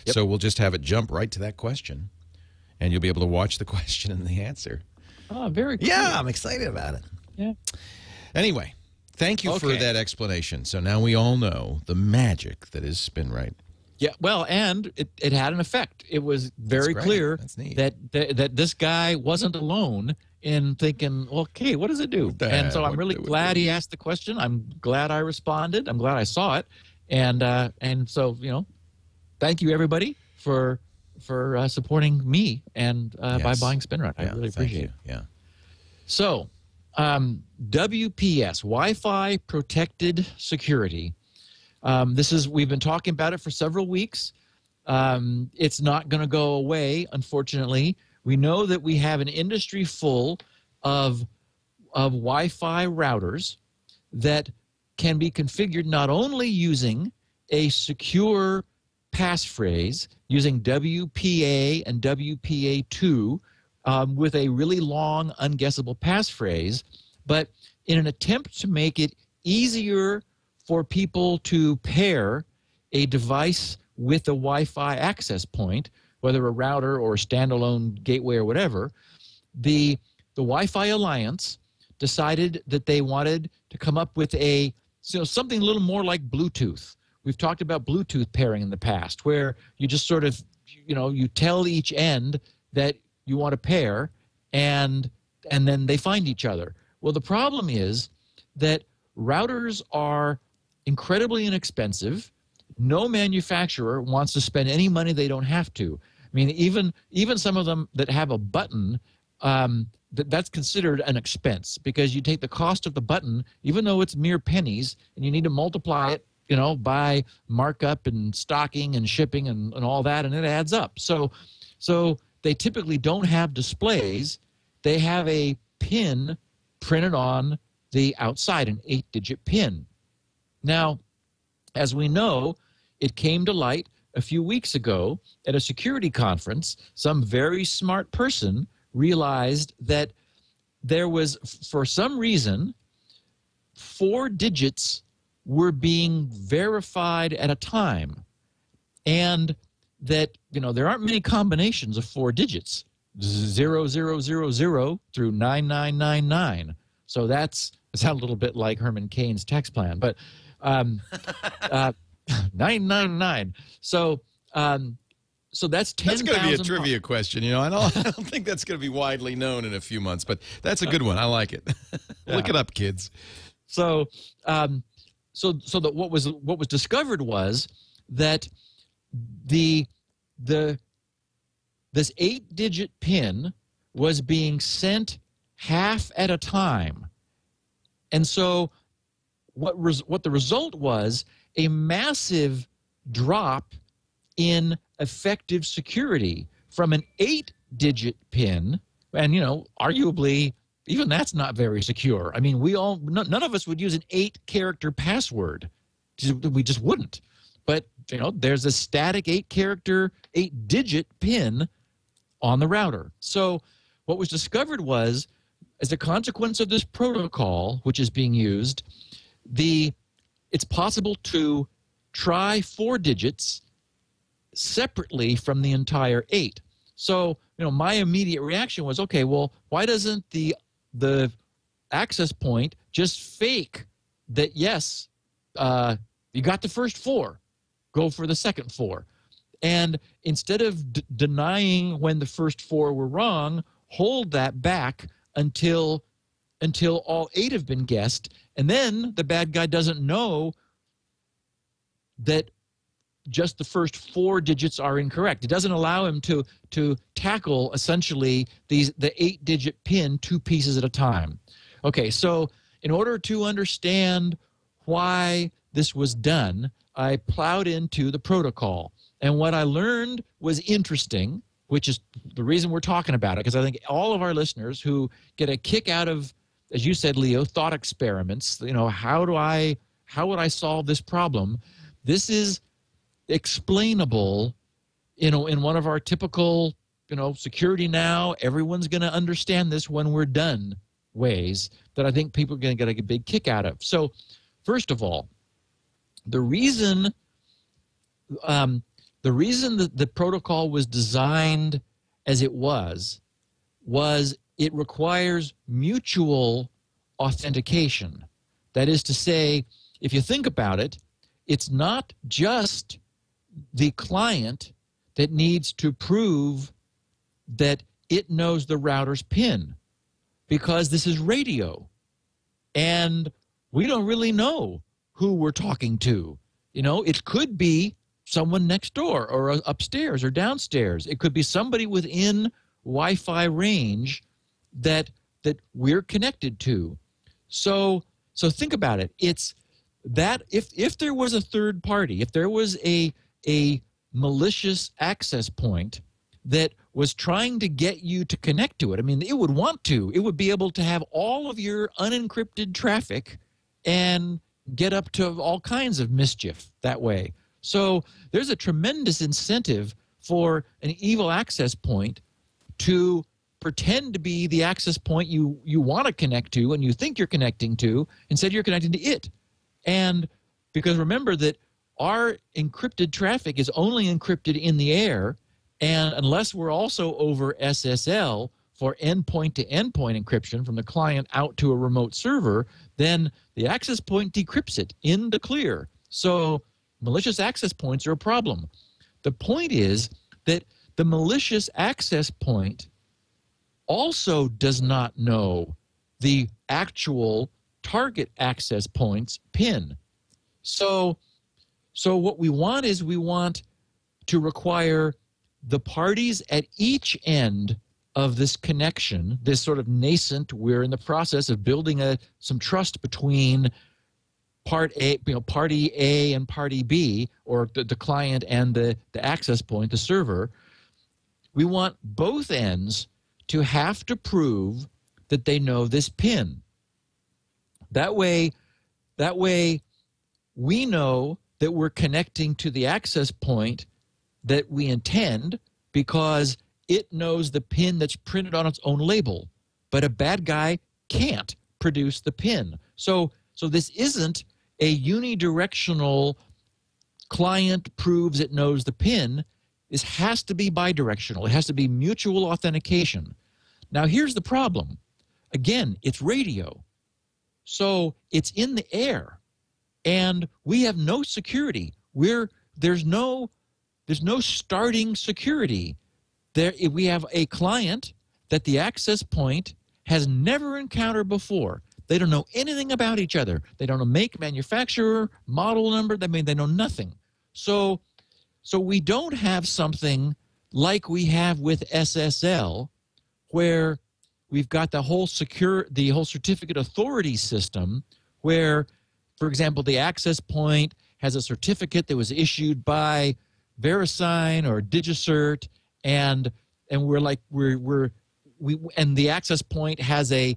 Yep. So we'll just have it jump right to that question, and you'll be able to watch the question and the answer. Oh, very cool. Yeah, I'm excited about it. Yeah. Anyway, thank you for that explanation. So now we all know the magic that is Spinrite. Yeah, well, and it had an effect. It was very clear that this guy wasn't alone in thinking, okay, what does it do? And so I'm really glad he asked the question. I'm glad I responded. I'm glad I saw it. And so, thank you, everybody, for supporting me and by buying Spinrite. I really appreciate it. Yeah. So, WPS, Wi-Fi Protected Security. We've been talking about it for several weeks. It's not going to go away, unfortunately. We know that we have an industry full of Wi-Fi routers that can be configured not only using a secure passphrase, using WPA and WPA2 with a really long, unguessable passphrase, but in an attempt to make it easier for people to pair a device with a Wi-Fi access point, whether a router or a standalone gateway or whatever, the Wi-Fi Alliance decided that they wanted to come up with something a little more like Bluetooth. We've talked about Bluetooth pairing in the past, where you just sort of, you tell each end that you want to pair, and then they find each other. Well, the problem is that routers are incredibly inexpensive. No manufacturer wants to spend any money they don't have to. I mean, even some of them that have a button, that's considered an expense, because you take the cost of the button, even though it's mere pennies, and you need to multiply it, by markup and stocking and shipping and all that, and it adds up. So they typically don't have displays. They have a pin printed on the outside, an 8-digit pin. Now, as we know, it came to light a few weeks ago at a security conference. Some very smart person realized that there was, for some reason, 4 digits were being verified at a time, and that there aren't many combinations of 4 digits, 0000 through 9999. So that sounds a little bit like Herman Cain's tax plan, but 999. So that's 10,000. That's going to be a trivia question. I don't think that's going to be widely known in a few months, but that's a good one. I like it. Look it up, kids. So what was discovered was that this 8-digit pin was being sent half at a time, and so what the result was a massive drop in effective security from an 8-digit pin, and arguably even that's not very secure. I mean, none of us would use an 8-character password. We just wouldn't. But there's a static 8-character, 8-digit pin on the router. So what was discovered was, as a consequence of this protocol, which is being used, it's possible to try 4 digits separately from the entire 8. So, my immediate reaction was, okay, well, why doesn't the access point just fake that, yes, you got the first 4, go for the second 4. And instead of denying when the first 4 were wrong, hold that back until until all 8 have been guessed, and then the bad guy doesn't know that just the first 4 digits are incorrect. It doesn't allow him to tackle essentially the 8-digit pin 2 pieces at a time. Okay, so in order to understand why this was done, I plowed into the protocol. And what I learned was interesting, which is the reason we're talking about it, because I think all of our listeners who get a kick out of, as you said, Leo, thought experiments, how would I solve this problem? This is explainable, in one of our typical, security now, everyone's going to understand this when we're done ways that I think people are going to get a big kick out of. So, first of all, the reason that the protocol was designed as it was it requires mutual authentication. That is to say, if you think about it, it's not just the client that needs to prove that it knows the router's PIN, because this is radio, and we don't really know who we're talking to. It could be someone next door or upstairs or downstairs. It could be somebody within Wi-Fi range that we're connected to. So think about it. It's that if there was a third party, if there was a malicious access point that was trying to get you to connect to it, I mean, it would want to. It would be able to have all of your unencrypted traffic and get up to all kinds of mischief that way. So there's a tremendous incentive for an evil access point to pretend to be the access point you want to connect to and you think you're connecting to. Instead, you're connecting to it. And because remember that our encrypted traffic is only encrypted in the air, and unless we're also over SSL for endpoint-to-endpoint encryption from the client out to a remote server, then the access point decrypts it in the clear. So malicious access points are a problem. The point is that the malicious access point also does not know the actual target access point's PIN. So what we want is we want to require the parties at each end of this connection, this sort of nascent, we're in the process of building some trust between party A and party B, or the client and the access point, the server. We want both ends to have to prove that they know this PIN. That way we know that we're connecting to the access point that we intend, because it knows the PIN that's printed on its own label. But a bad guy can't produce the PIN. So this isn't a unidirectional client proves it knows the PIN. This has to be bidirectional. It has to be mutual authentication. Now, here's the problem. Again, it's radio. So it's in the air, and we have no security. There's no starting security. We have a client that the access point has never encountered before. They don't know anything about each other. They don't know make, manufacturer, model number. They know nothing. So we don't have something like we have with SSL, where we've got the whole certificate authority system, where, for example, the access point has a certificate that was issued by VeriSign or DigiCert, and the access point has a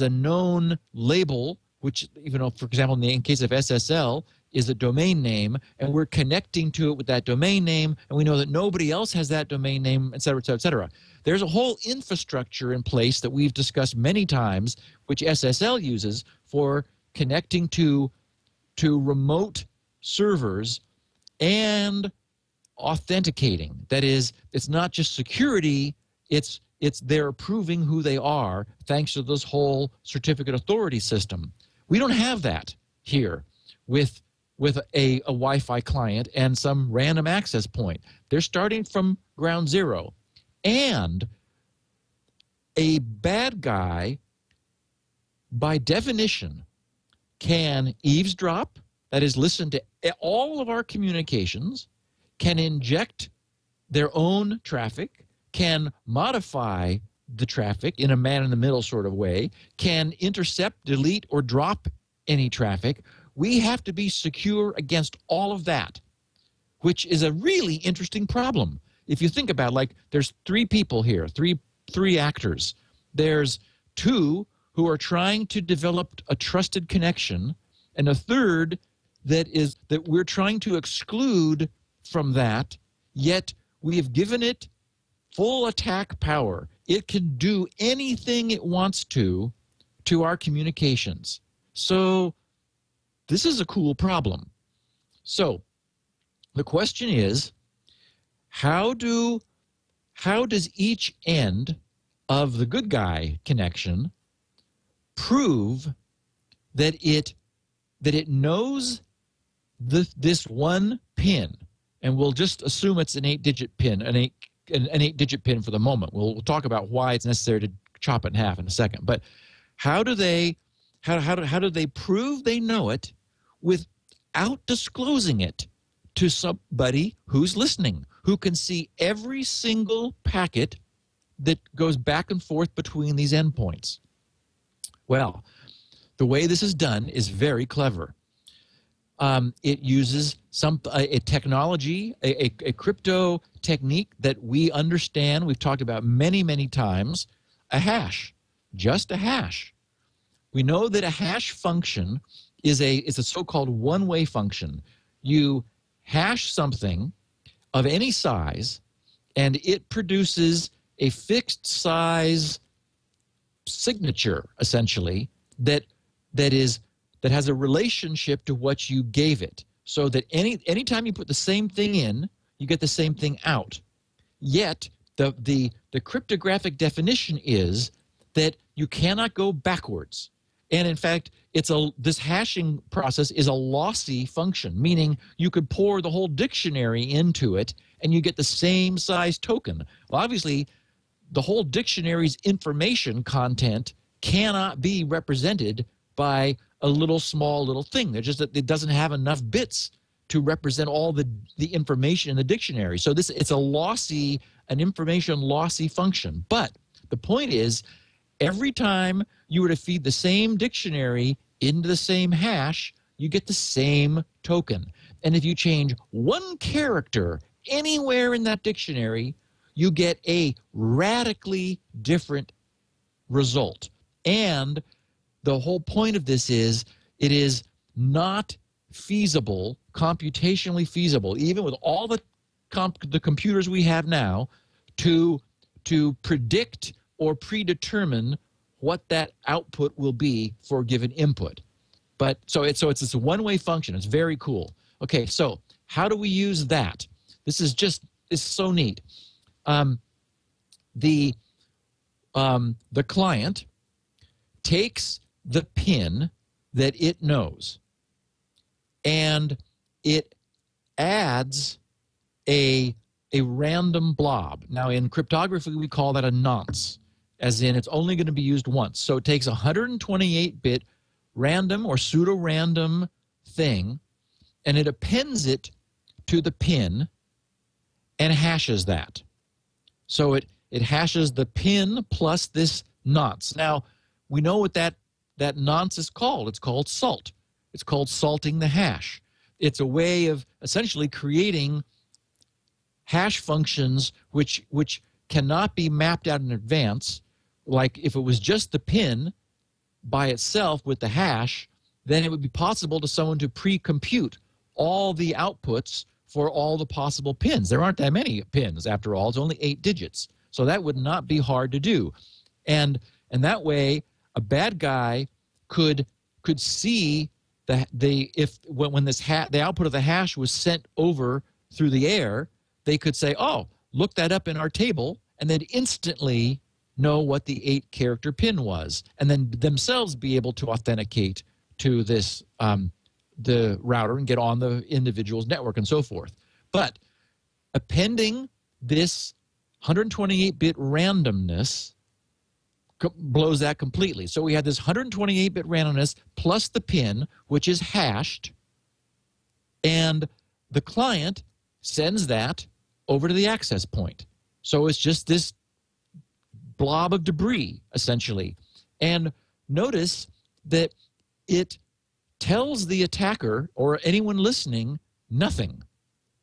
known label, which, for example, in case of SSL, is a domain name, and we're connecting to it with that domain name, and we know that nobody else has that domain name, et cetera, et cetera, et cetera. There's a whole infrastructure in place that we've discussed many times, which SSL uses for connecting to remote servers and authenticating. That is, it's not just security, it's they're proving who they are thanks to this whole certificate authority system. We don't have that here with a Wi-Fi client and some random access point. They're starting from ground zero. And a bad guy by definition, can eavesdrop, that is, listen to all of our communications, can inject their own traffic, can modify the traffic in a man-in-the-middle sort of way, can intercept, delete, or drop any traffic. We have to be secure against all of that, which is a really interesting problem. If you think about, like, there's three people here, three actors. There's two who are trying to develop a trusted connection, and a third that we're trying to exclude from that, yet we have given it full attack power. It can do anything it wants to our communications. So this is a cool problem. So the question is, how does each end of the good guy connection prove that it knows this one pin? And we'll just assume it's an 8-digit pin, an 8-digit pin for the moment. We'll talk about why it's necessary to chop it in half in a second. But how do they prove they know it without disclosing it to somebody who's listening, who can see every single packet that goes back and forth between these endpoints? Well, the way this is done is very clever. It uses a technology, a crypto technique that we understand. We've talked about many, many times. A hash, just a hash. We know that a hash function is a so-called one-way function. You hash something of any size, and it produces a fixed size signature, essentially, that has a relationship to what you gave it, so that anytime you put the same thing in, you get the same thing out. Yet the cryptographic definition is that you cannot go backwards. And in fact, this hashing process is a lossy function, meaning you could pour the whole dictionary into it and you get the same size token. Well, obviously, the whole dictionary's information content cannot be represented by a small little thing. They're just that it doesn't have enough bits to represent all the information in the dictionary. So it's an information lossy function. But the point is, every time you were to feed the same dictionary into the same hash, you get the same token. And if you change one character anywhere in that dictionary, you get a radically different result. And the whole point of this is it is not feasible, computationally feasible, even with all the computers we have now, to predict or predetermine what that output will be for a given input. But so it's this one-way function. It's very cool. Okay, so how do we use that? This is so neat. The client takes the pin that it knows, and it adds a random blob. Now, in cryptography, we call that a nonce, as in it's only going to be used once. So it takes a 128-bit random or pseudo-random thing, and it appends it to the pin and hashes that. So it hashes the pin plus this nonce. Now, we know what that nonce is called. It's called salt. It's called salting the hash. It's a way of essentially creating hash functions which cannot be mapped out in advance. Like if it was just the pin by itself with the hash, then it would be possible to someone to pre-compute all the outputs for all the possible pins. There aren't that many pins, after all. It's only 8 digits. So that would not be hard to do. And that way, a bad guy could see when the output of the hash was sent over through the air, they could say, oh, look that up in our table, and then instantly know what the 8-character pin was, and then themselves be able to authenticate to this the router and get on the individual's network and so forth. But appending this 128-bit randomness blows that completely. So we had this 128-bit randomness plus the pin, which is hashed, and the client sends that over to the access point. So it's just this blob of debris, essentially. And notice that it tells the attacker or anyone listening nothing.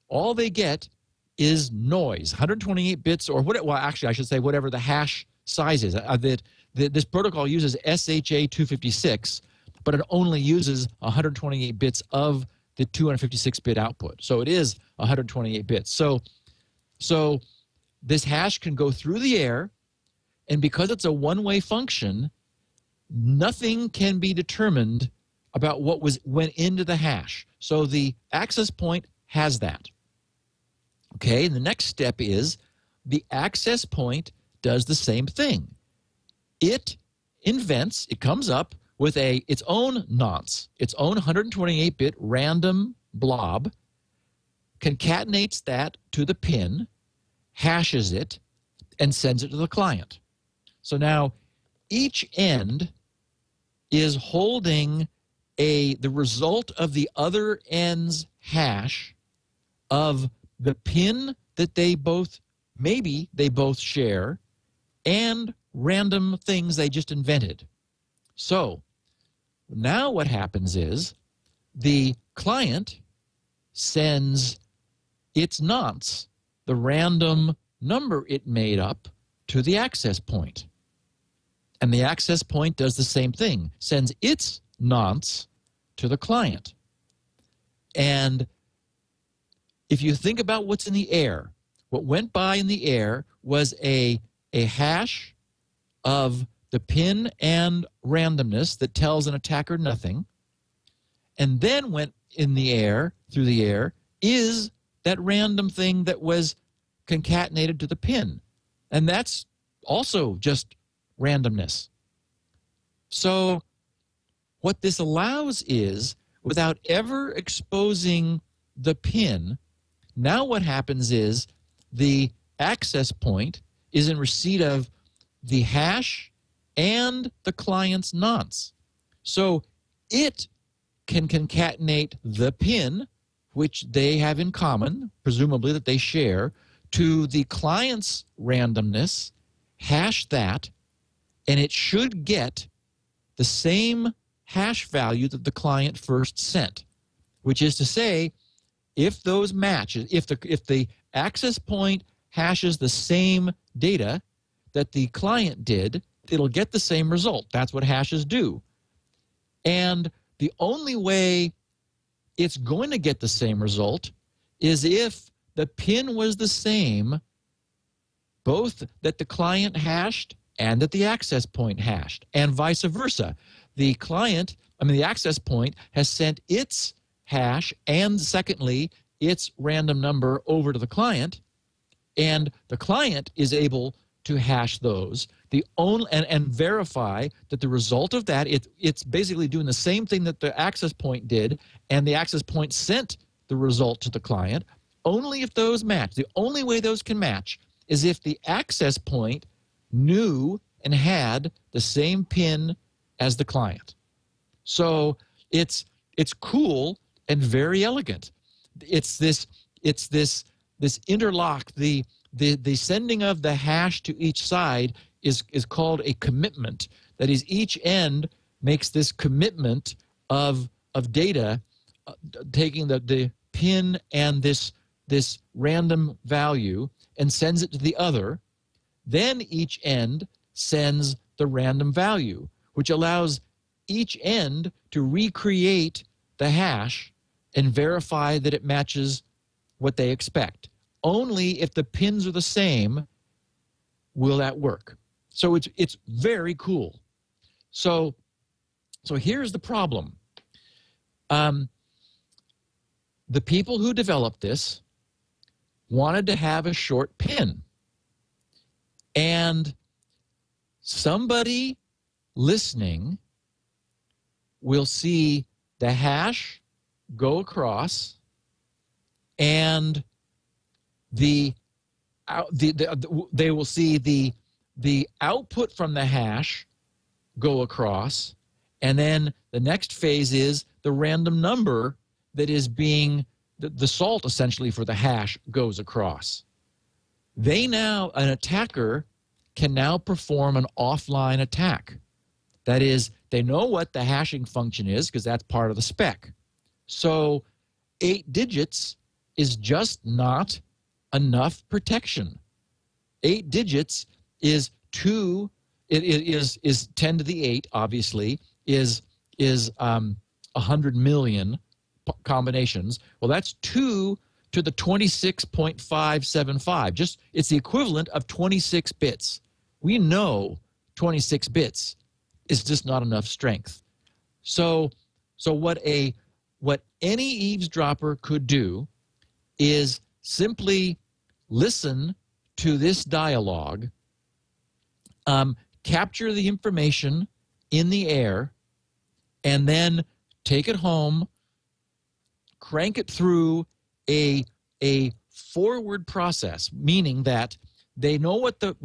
All they get is noise, 128 bits, or what? Well, actually, I should say whatever the hash size is. This protocol uses SHA-256, but it only uses 128 bits of the 256-bit output. So it is 128 bits. So this hash can go through the air, and because it's a one-way function, nothing can be determined about what went into the hash. So the access point has that. Okay, and the next step is the access point does the same thing. It comes up with its own nonce, its own 128-bit random blob, concatenates that to the pin, hashes it, and sends it to the client. So now each end is holding the result of the other end's hash of the pin that maybe they both share, and random things they just invented. So now what happens is the client sends its nonce, the random number it made up, to the access point. And the access point does the same thing, sends its nonce to the client. And if you think about what's in the air, what went by in the air was a hash of the pin and randomness that tells an attacker nothing, and then went in the air, through the air, is that random thing that was concatenated to the pin. And that's also just randomness. So what this allows is, without ever exposing the pin, now what happens is the access point is in receipt of the hash and the client's nonce. So it can concatenate the pin, which they have in common, presumably that they share, to the client's randomness, hash that, and it should get the same hash value that the client first sent, which is to say, if those match, if the access point hashes the same data that the client did, it'll get the same result. That's what hashes do. And the only way it's going to get the same result is if the pin was the same, both that the client hashed and that the access point hashed, and vice versa. The access point has sent its hash and, secondly, its random number over to the client, and the client is able to hash those and verify that the result of that, it's basically doing the same thing that the access point did, and the access point sent the result to the client. Only if those match. The only way those can match is if the access point knew and had the same pin as the client. So it's cool and very elegant. It's this interlock. The sending of the hash to each side is called a commitment. That is, each end makes this commitment of data, taking the pin and this random value and sends it to the other. Then each end sends the random value, which allows each end to recreate the hash and verify that it matches what they expect. Only if the pins are the same will that work. So it's very cool. So here's the problem. The people who developed this wanted to have a short pin. And somebody listening will see the hash go across, and they will see the the output from the hash go across, and then the next phase is the random number that is being, the salt essentially for the hash goes across. An attacker can now perform an offline attack. That is, they know what the hashing function is because that's part of the spec. So 8 digits is just not enough protection. 8 digits is 10 to the 8, obviously, is 100 million combinations. Well, that's 2 to the 26.575. Just, it's the equivalent of 26 bits. We know 26 bits is just not enough strength. So what any eavesdropper could do is simply listen to this dialogue, capture the information in the air, and then take it home, crank it through a forward process, meaning that they know what the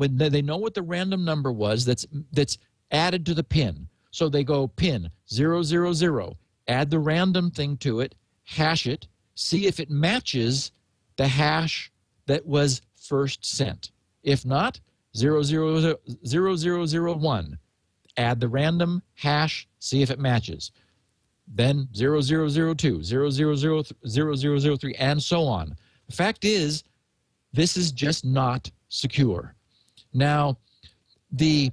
random number was that's added to the pin. So they go pin 000, add the random thing to it, hash it, see if it matches the hash that was first sent. If not, 0001, add the random hash, see if it matches. Then 0002, 0003, and so on. The fact is, this is just not secure. Now, the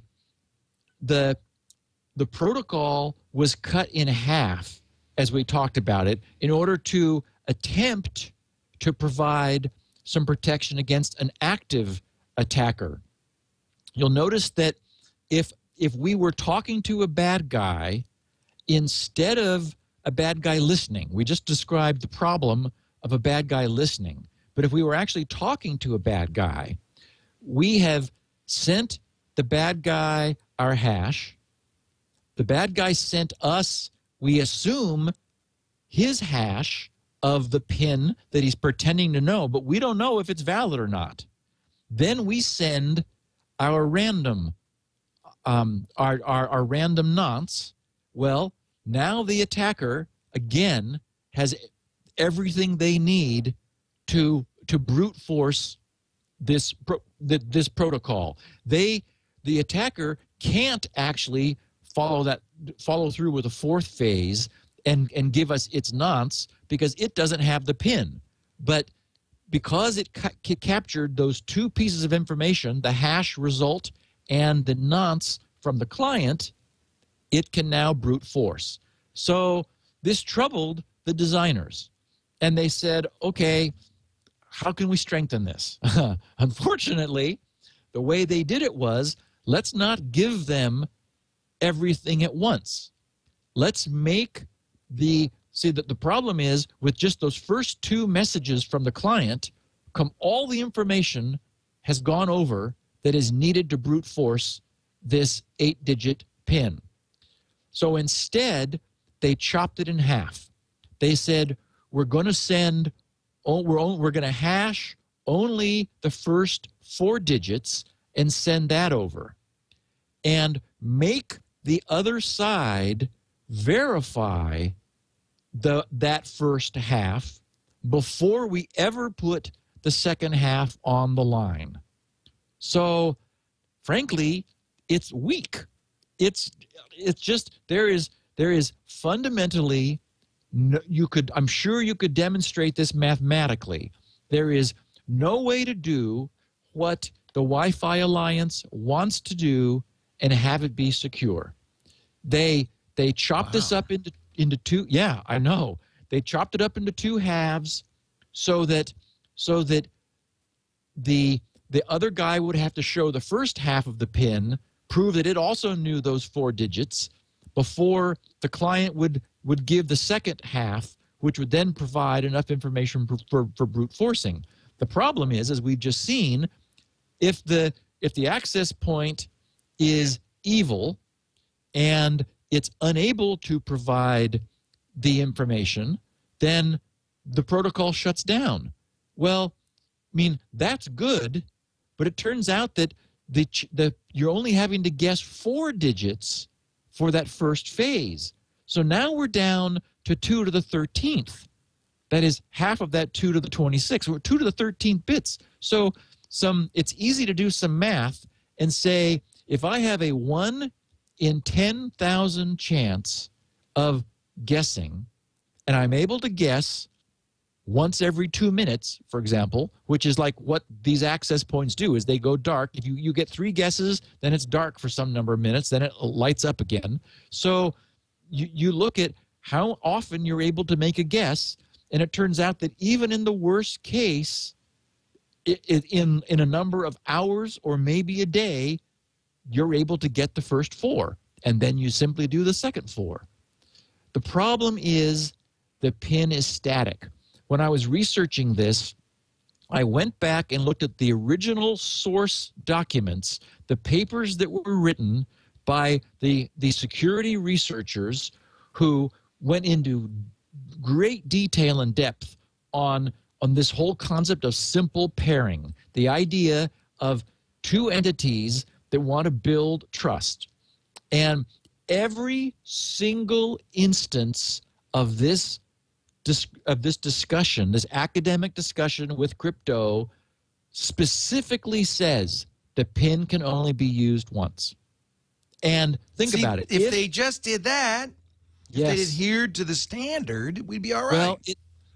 protocol was cut in half, as we talked about it, in order to attempt to provide some protection against an active attacker. You'll notice that if we were talking to a bad guy, instead of a bad guy listening, we just described the problem of a bad guy listening, but if we were actually talking to a bad guy, we have sent the bad guy our hash. The bad guy sent us, we assume, his hash of the pin that he's pretending to know, but we don't know if it's valid or not. Then we send our random random nonce. Well, now the attacker again has everything they need to brute force this protocol. The attacker can't actually follow through with a fourth phase and give us its nonce because it doesn't have the pin. But because it captured those two pieces of information, the hash result and the nonce from the client, it can now brute force. So this troubled the designers. And they said, okay, how can we strengthen this? Unfortunately, the way they did it was, let's not give them everything at once. Let's make see that the problem is with just those first two messages from the client, all the information has gone over that is needed to brute force this 8-digit pin. So instead, they chopped it in half. They said, we're going to send, we're going to hash only the first 4 digits and send that over. And make the other side verify that first half before we ever put the second half on the line. So, frankly, it's weak. It's just there is fundamentally I'm sure you could demonstrate this mathematically. There is no way to do what the Wi-Fi Alliance wants to do and have it be secure. They chopped this up into two. Yeah, I know. They chopped it up into 2 halves so that the other guy would have to show the first half of the pin, prove that it also knew those 4 digits before the client would give the second half, which would then provide enough information for brute forcing. The problem is, as we've just seen, if the access point is evil and it's unable to provide the information, then the protocol shuts down. Well, I mean, that's good, but it turns out that the you're only having to guess 4 digits for that first phase. So now we're down to 2 to the 13th. That is half of that 2 to the 26th. We're 2 to the 13th bits. So it's easy to do some math and say, if I have a 1 in 10,000 chance of guessing, and I'm able to guess once every 2 minutes, for example, which is like what these access points do, is they go dark. If you get 3 guesses, then it's dark for some number of minutes, then it lights up again. So you look at how often you're able to make a guess, and it turns out that even in the worst case, in a number of hours or maybe a day, you're able to get the first 4, and then you simply do the second 4. The problem is the pin is static. When I was researching this, I went back and looked at the original source documents, the papers that were written by the security researchers who went into great detail and depth on this whole concept of simple pairing, the idea of 2 entities that want to build trust. And every single instance of this discussion, this academic discussion with crypto, specifically says the PIN can only be used once. And think about it. If they just did that, yes, if they adhered to the standard, we'd be all right. Well,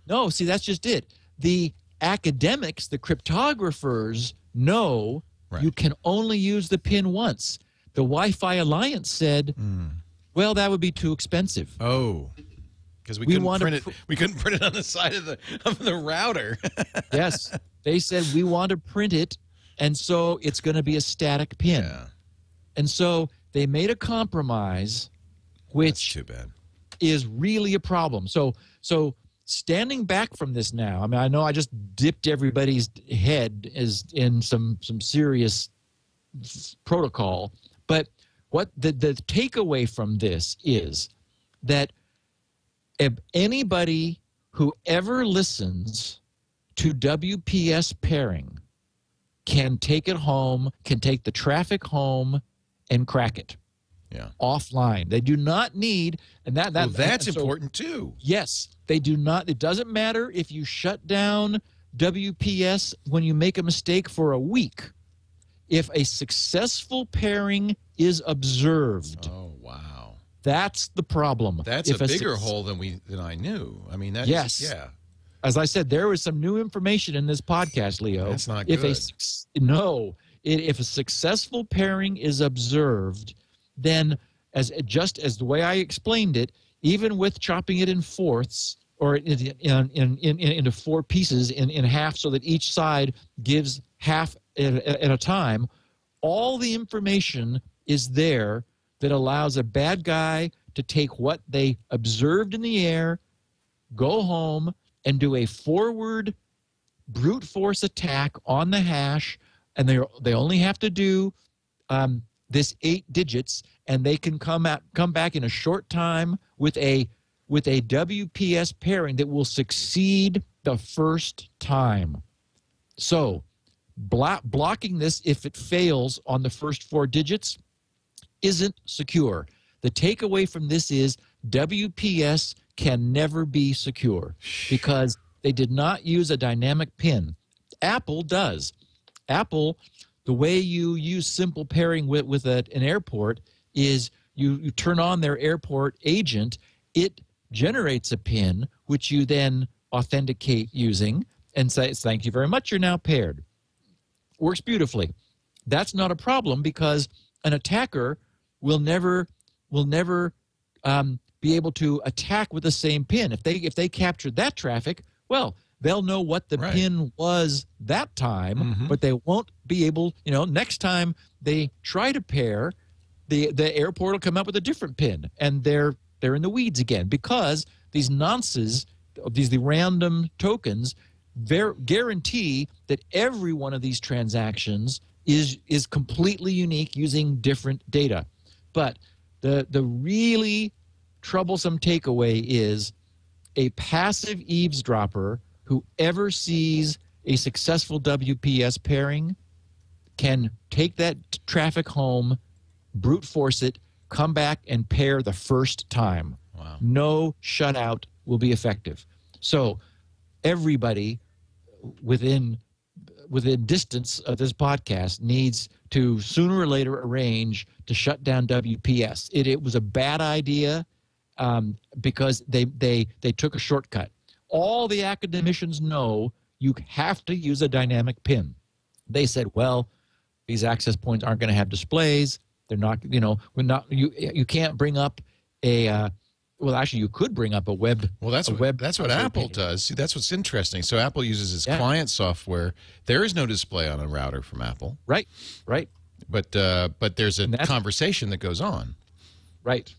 no, see, that's just it. The academics, the cryptographers know you can only use the PIN once. The Wi-Fi Alliance said, well, that would be too expensive. Oh, because we couldn't print it on the side of the router. Yes, they said we want to print it, and so it's going to be a static PIN. Yeah. And so they made a compromise, which too bad. Is really a problem. So standing back from this now, I mean, I know I just dipped everybody's head is in some serious protocol, but what the takeaway from this is that if anybody who ever listens to WPS pairing can take it home, can take the traffic home and crack it. Yeah. Offline. They do not need, and that's important too. Yes, they do not. It doesn't matter if you shut down WPS when you make a mistake for a week. If a successful pairing is observed. Oh, wow. That's the problem. That's a bigger hole than I knew. I mean, that yes. is, yeah. As I said, there was some new information in this podcast, Leo. That's not good. If a successful pairing is observed, then just as the way I explained it, even with chopping it in fourths or into 4 pieces in half so that each side gives half at a time, all the information is there that allows a bad guy to take what they observed in the air, go home, and do a forward brute force attack on the hash, and they only have to do this 8 digits, and they can come back in a short time with a WPS pairing that will succeed the first time. So blocking this, if it fails on the first 4 digits, isn't secure. The takeaway from this is WPS can never be secure because they did not use a dynamic PIN. Apple does. Apple, the way you use simple pairing with an airport is you turn on their airport agent. It generates a PIN, which you then authenticate using and says, thank you very much, you're now paired. Works beautifully. That's not a problem because an attacker will never be able to attack with the same PIN. If they captured that traffic, well, they'll know what the PIN was that time, but they won't be able, next time they try to pair, the airport will come up with a different PIN, and they're in the weeds again because these nonces, the random tokens, guarantee that every one of these transactions is completely unique using different data. But the really troublesome takeaway is a passive eavesdropper who ever sees a successful WPS pairing can take that traffic home, brute force it, come back and pair the first time. Wow. No shutout will be effective. So everybody within distance of this podcast needs to sooner or later arrange to shut down WPS. It was a bad idea because they took a shortcut. All the academicians know you have to use a dynamic PIN. They said, well, these access points aren't going to have displays. They're not, you can't bring up a well, actually, you could bring up a web. Well, that's what Apple does. See, that's what's interesting. So Apple uses its client software. There is no display on a router from Apple. Right. But there's a conversation that goes on. Right.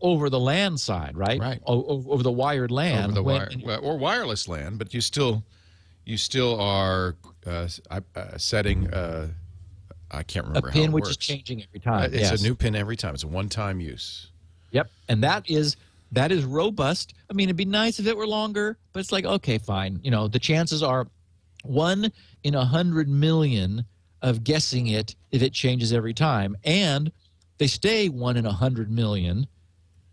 Over the LAN side, right? Right. Over the wired LAN. Over the or wireless LAN, but you still are setting. I can't remember a pin how it which works. is changing every time. It's a new pin every time. It's a one-time use. Yep, and that is robust. I mean, it'd be nice if it were longer, but it's like, okay, fine. The chances are 1 in 100 million of guessing it if it changes every time, and they stay 1 in 100 million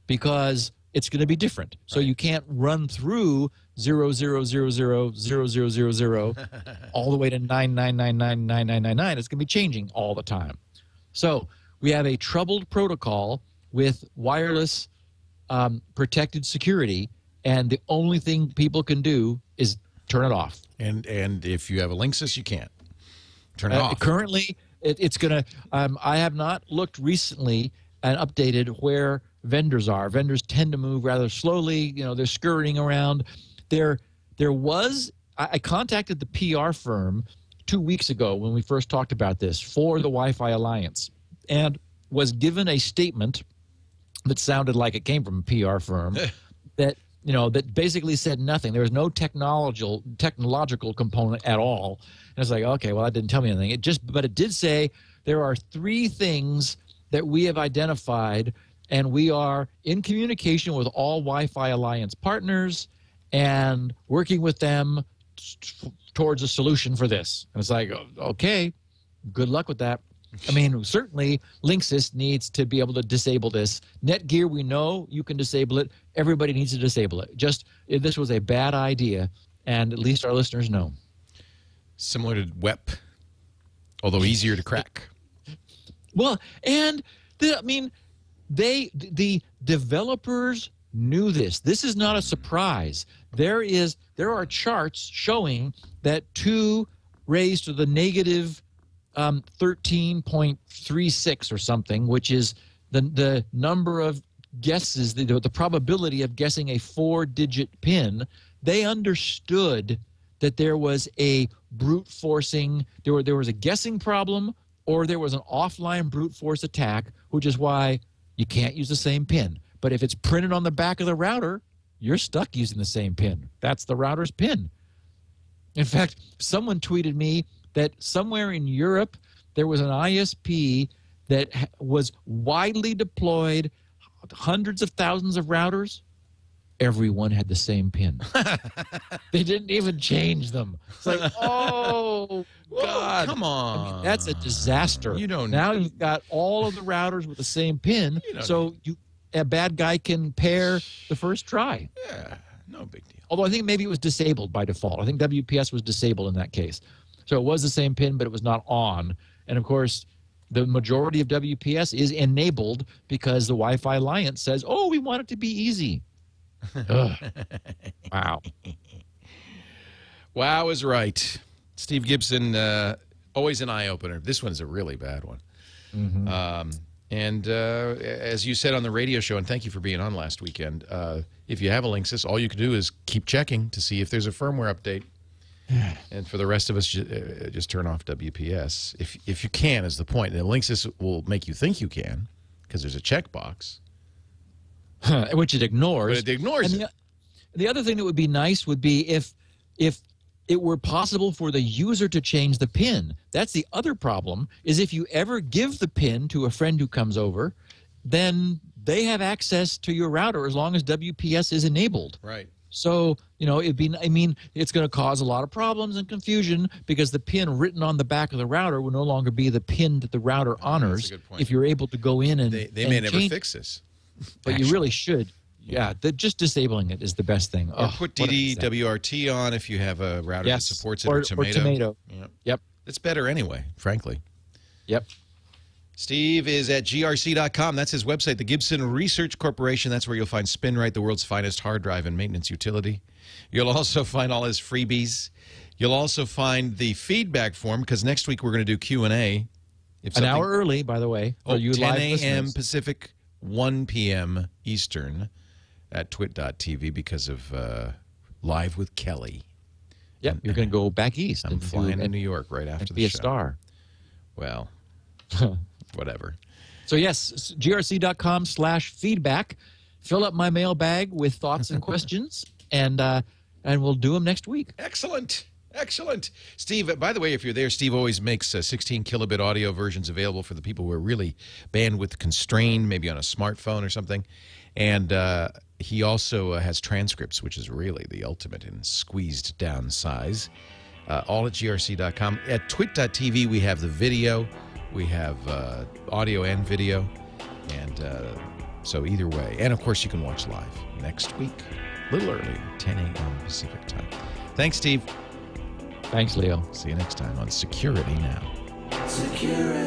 because it's going to be different. Right. So you can't run through 000000000 all the way to 9999999. It's going to be changing all the time. So we have a troubled protocol with wireless protected security, and the only thing people can do is turn it off. And if you have a Linksys, you can't turn it off. Currently, it's going to I have not looked recently and updated where vendors are. Vendors tend to move rather slowly. They're scurrying around. There was I contacted the PR firm 2 weeks ago when we first talked about this for the Wi-Fi Alliance, and was given a statement that sounded like it came from a PR firm that basically said nothing. There was no technological component at all. And it's like, okay, well, that didn't tell me anything. But it did say there are 3 things that we have identified, and we are in communication with all Wi-Fi Alliance partners and working with them towards a solution for this. And it's like, okay, good luck with that. I mean, certainly Linksys needs to be able to disable this. Netgear, we know you can disable it. Everybody needs to disable it. This was a bad idea, and at least our listeners know. Similar to WEP, although easier to crack. Well, and the developers knew this. This is not a surprise. There are charts showing that 2 raised to the negative 13.36 or something, which is the number of guesses, the probability of guessing a 4-digit PIN. They understood that there was a brute forcing, there was a guessing problem, or there was an offline brute force attack, which is why you can't use the same PIN. But if it's printed on the back of the router, you're stuck using the same PIN. That's the router's PIN. In fact, someone tweeted me that somewhere in Europe there was an ISP that was widely deployed, hundreds of thousands of routers. Everyone had the same PIN. They didn't even change them. It's like, oh, God. Come on. I mean, that's a disaster. Now you've got all of the routers with the same PIN, so a bad guy can pair the first try. Yeah, no big deal. Although I think maybe it was disabled by default. I think WPS was disabled in that case. So it was the same PIN, but it was not on. And, of course, the majority of WPS is enabled because the Wi-Fi Alliance says, oh, we want it to be easy. Wow. Wow is right. Steve Gibson, always an eye-opener. This one's a really bad one. Mm-hmm. And as you said on the radio show, and thank you for being on last weekend, if you have a Linksys, all you can do is keep checking to see if there's a firmware update. And for the rest of us, just turn off WPS. If you can, is the point. And Linksys will make you think you can because there's a checkbox. Which it ignores. But it ignores it. The other thing that would be nice would be if it were possible for the user to change the PIN. That's the other problem, is if you ever give the PIN to a friend who comes over, then they have access to your router as long as WPS is enabled. Right. So it's going to cause a lot of problems and confusion because the pin written on the back of the router will no longer be the pin that the router honors. That's a good point. If you're able to go in and they may never fix this. But you really should. Yeah, just disabling it is the best thing. Or put DDWRT on if you have a router that supports it, or Tomato. Or Tomato. Yep. It's better anyway, frankly. Yep. Steve is at grc.com. That's his website, the Gibson Research Corporation. That's where you'll find Spinrite, the world's finest hard drive and maintenance utility. You'll also find all his freebies. You'll also find the feedback form, because next week we're going to do Q&A. An hour early, by the way. 10 a.m. Pacific, 1 p.m. Eastern at twit.tv because of Live with Kelly. Yep, you're going to go back east. I'm flying to New York right after the show. Be a star. Well, whatever. So, yes, grc.com/feedback. Fill up my mailbag with thoughts and questions, and we'll do them next week. Excellent. Excellent. Steve, by the way, if you're there, Steve always makes 16 kilobit audio versions available for the people who are really bandwidth constrained, maybe on a smartphone or something. And he also has transcripts, which is really the ultimate in squeezed down size. All at grc.com. At twit.tv, we have the video. We have audio and video. And so either way. And, of course, you can watch live next week, a little earlier, 10 a.m. Pacific time. Thanks, Steve. Thanks, Leo. See you next time on Security Now. Security.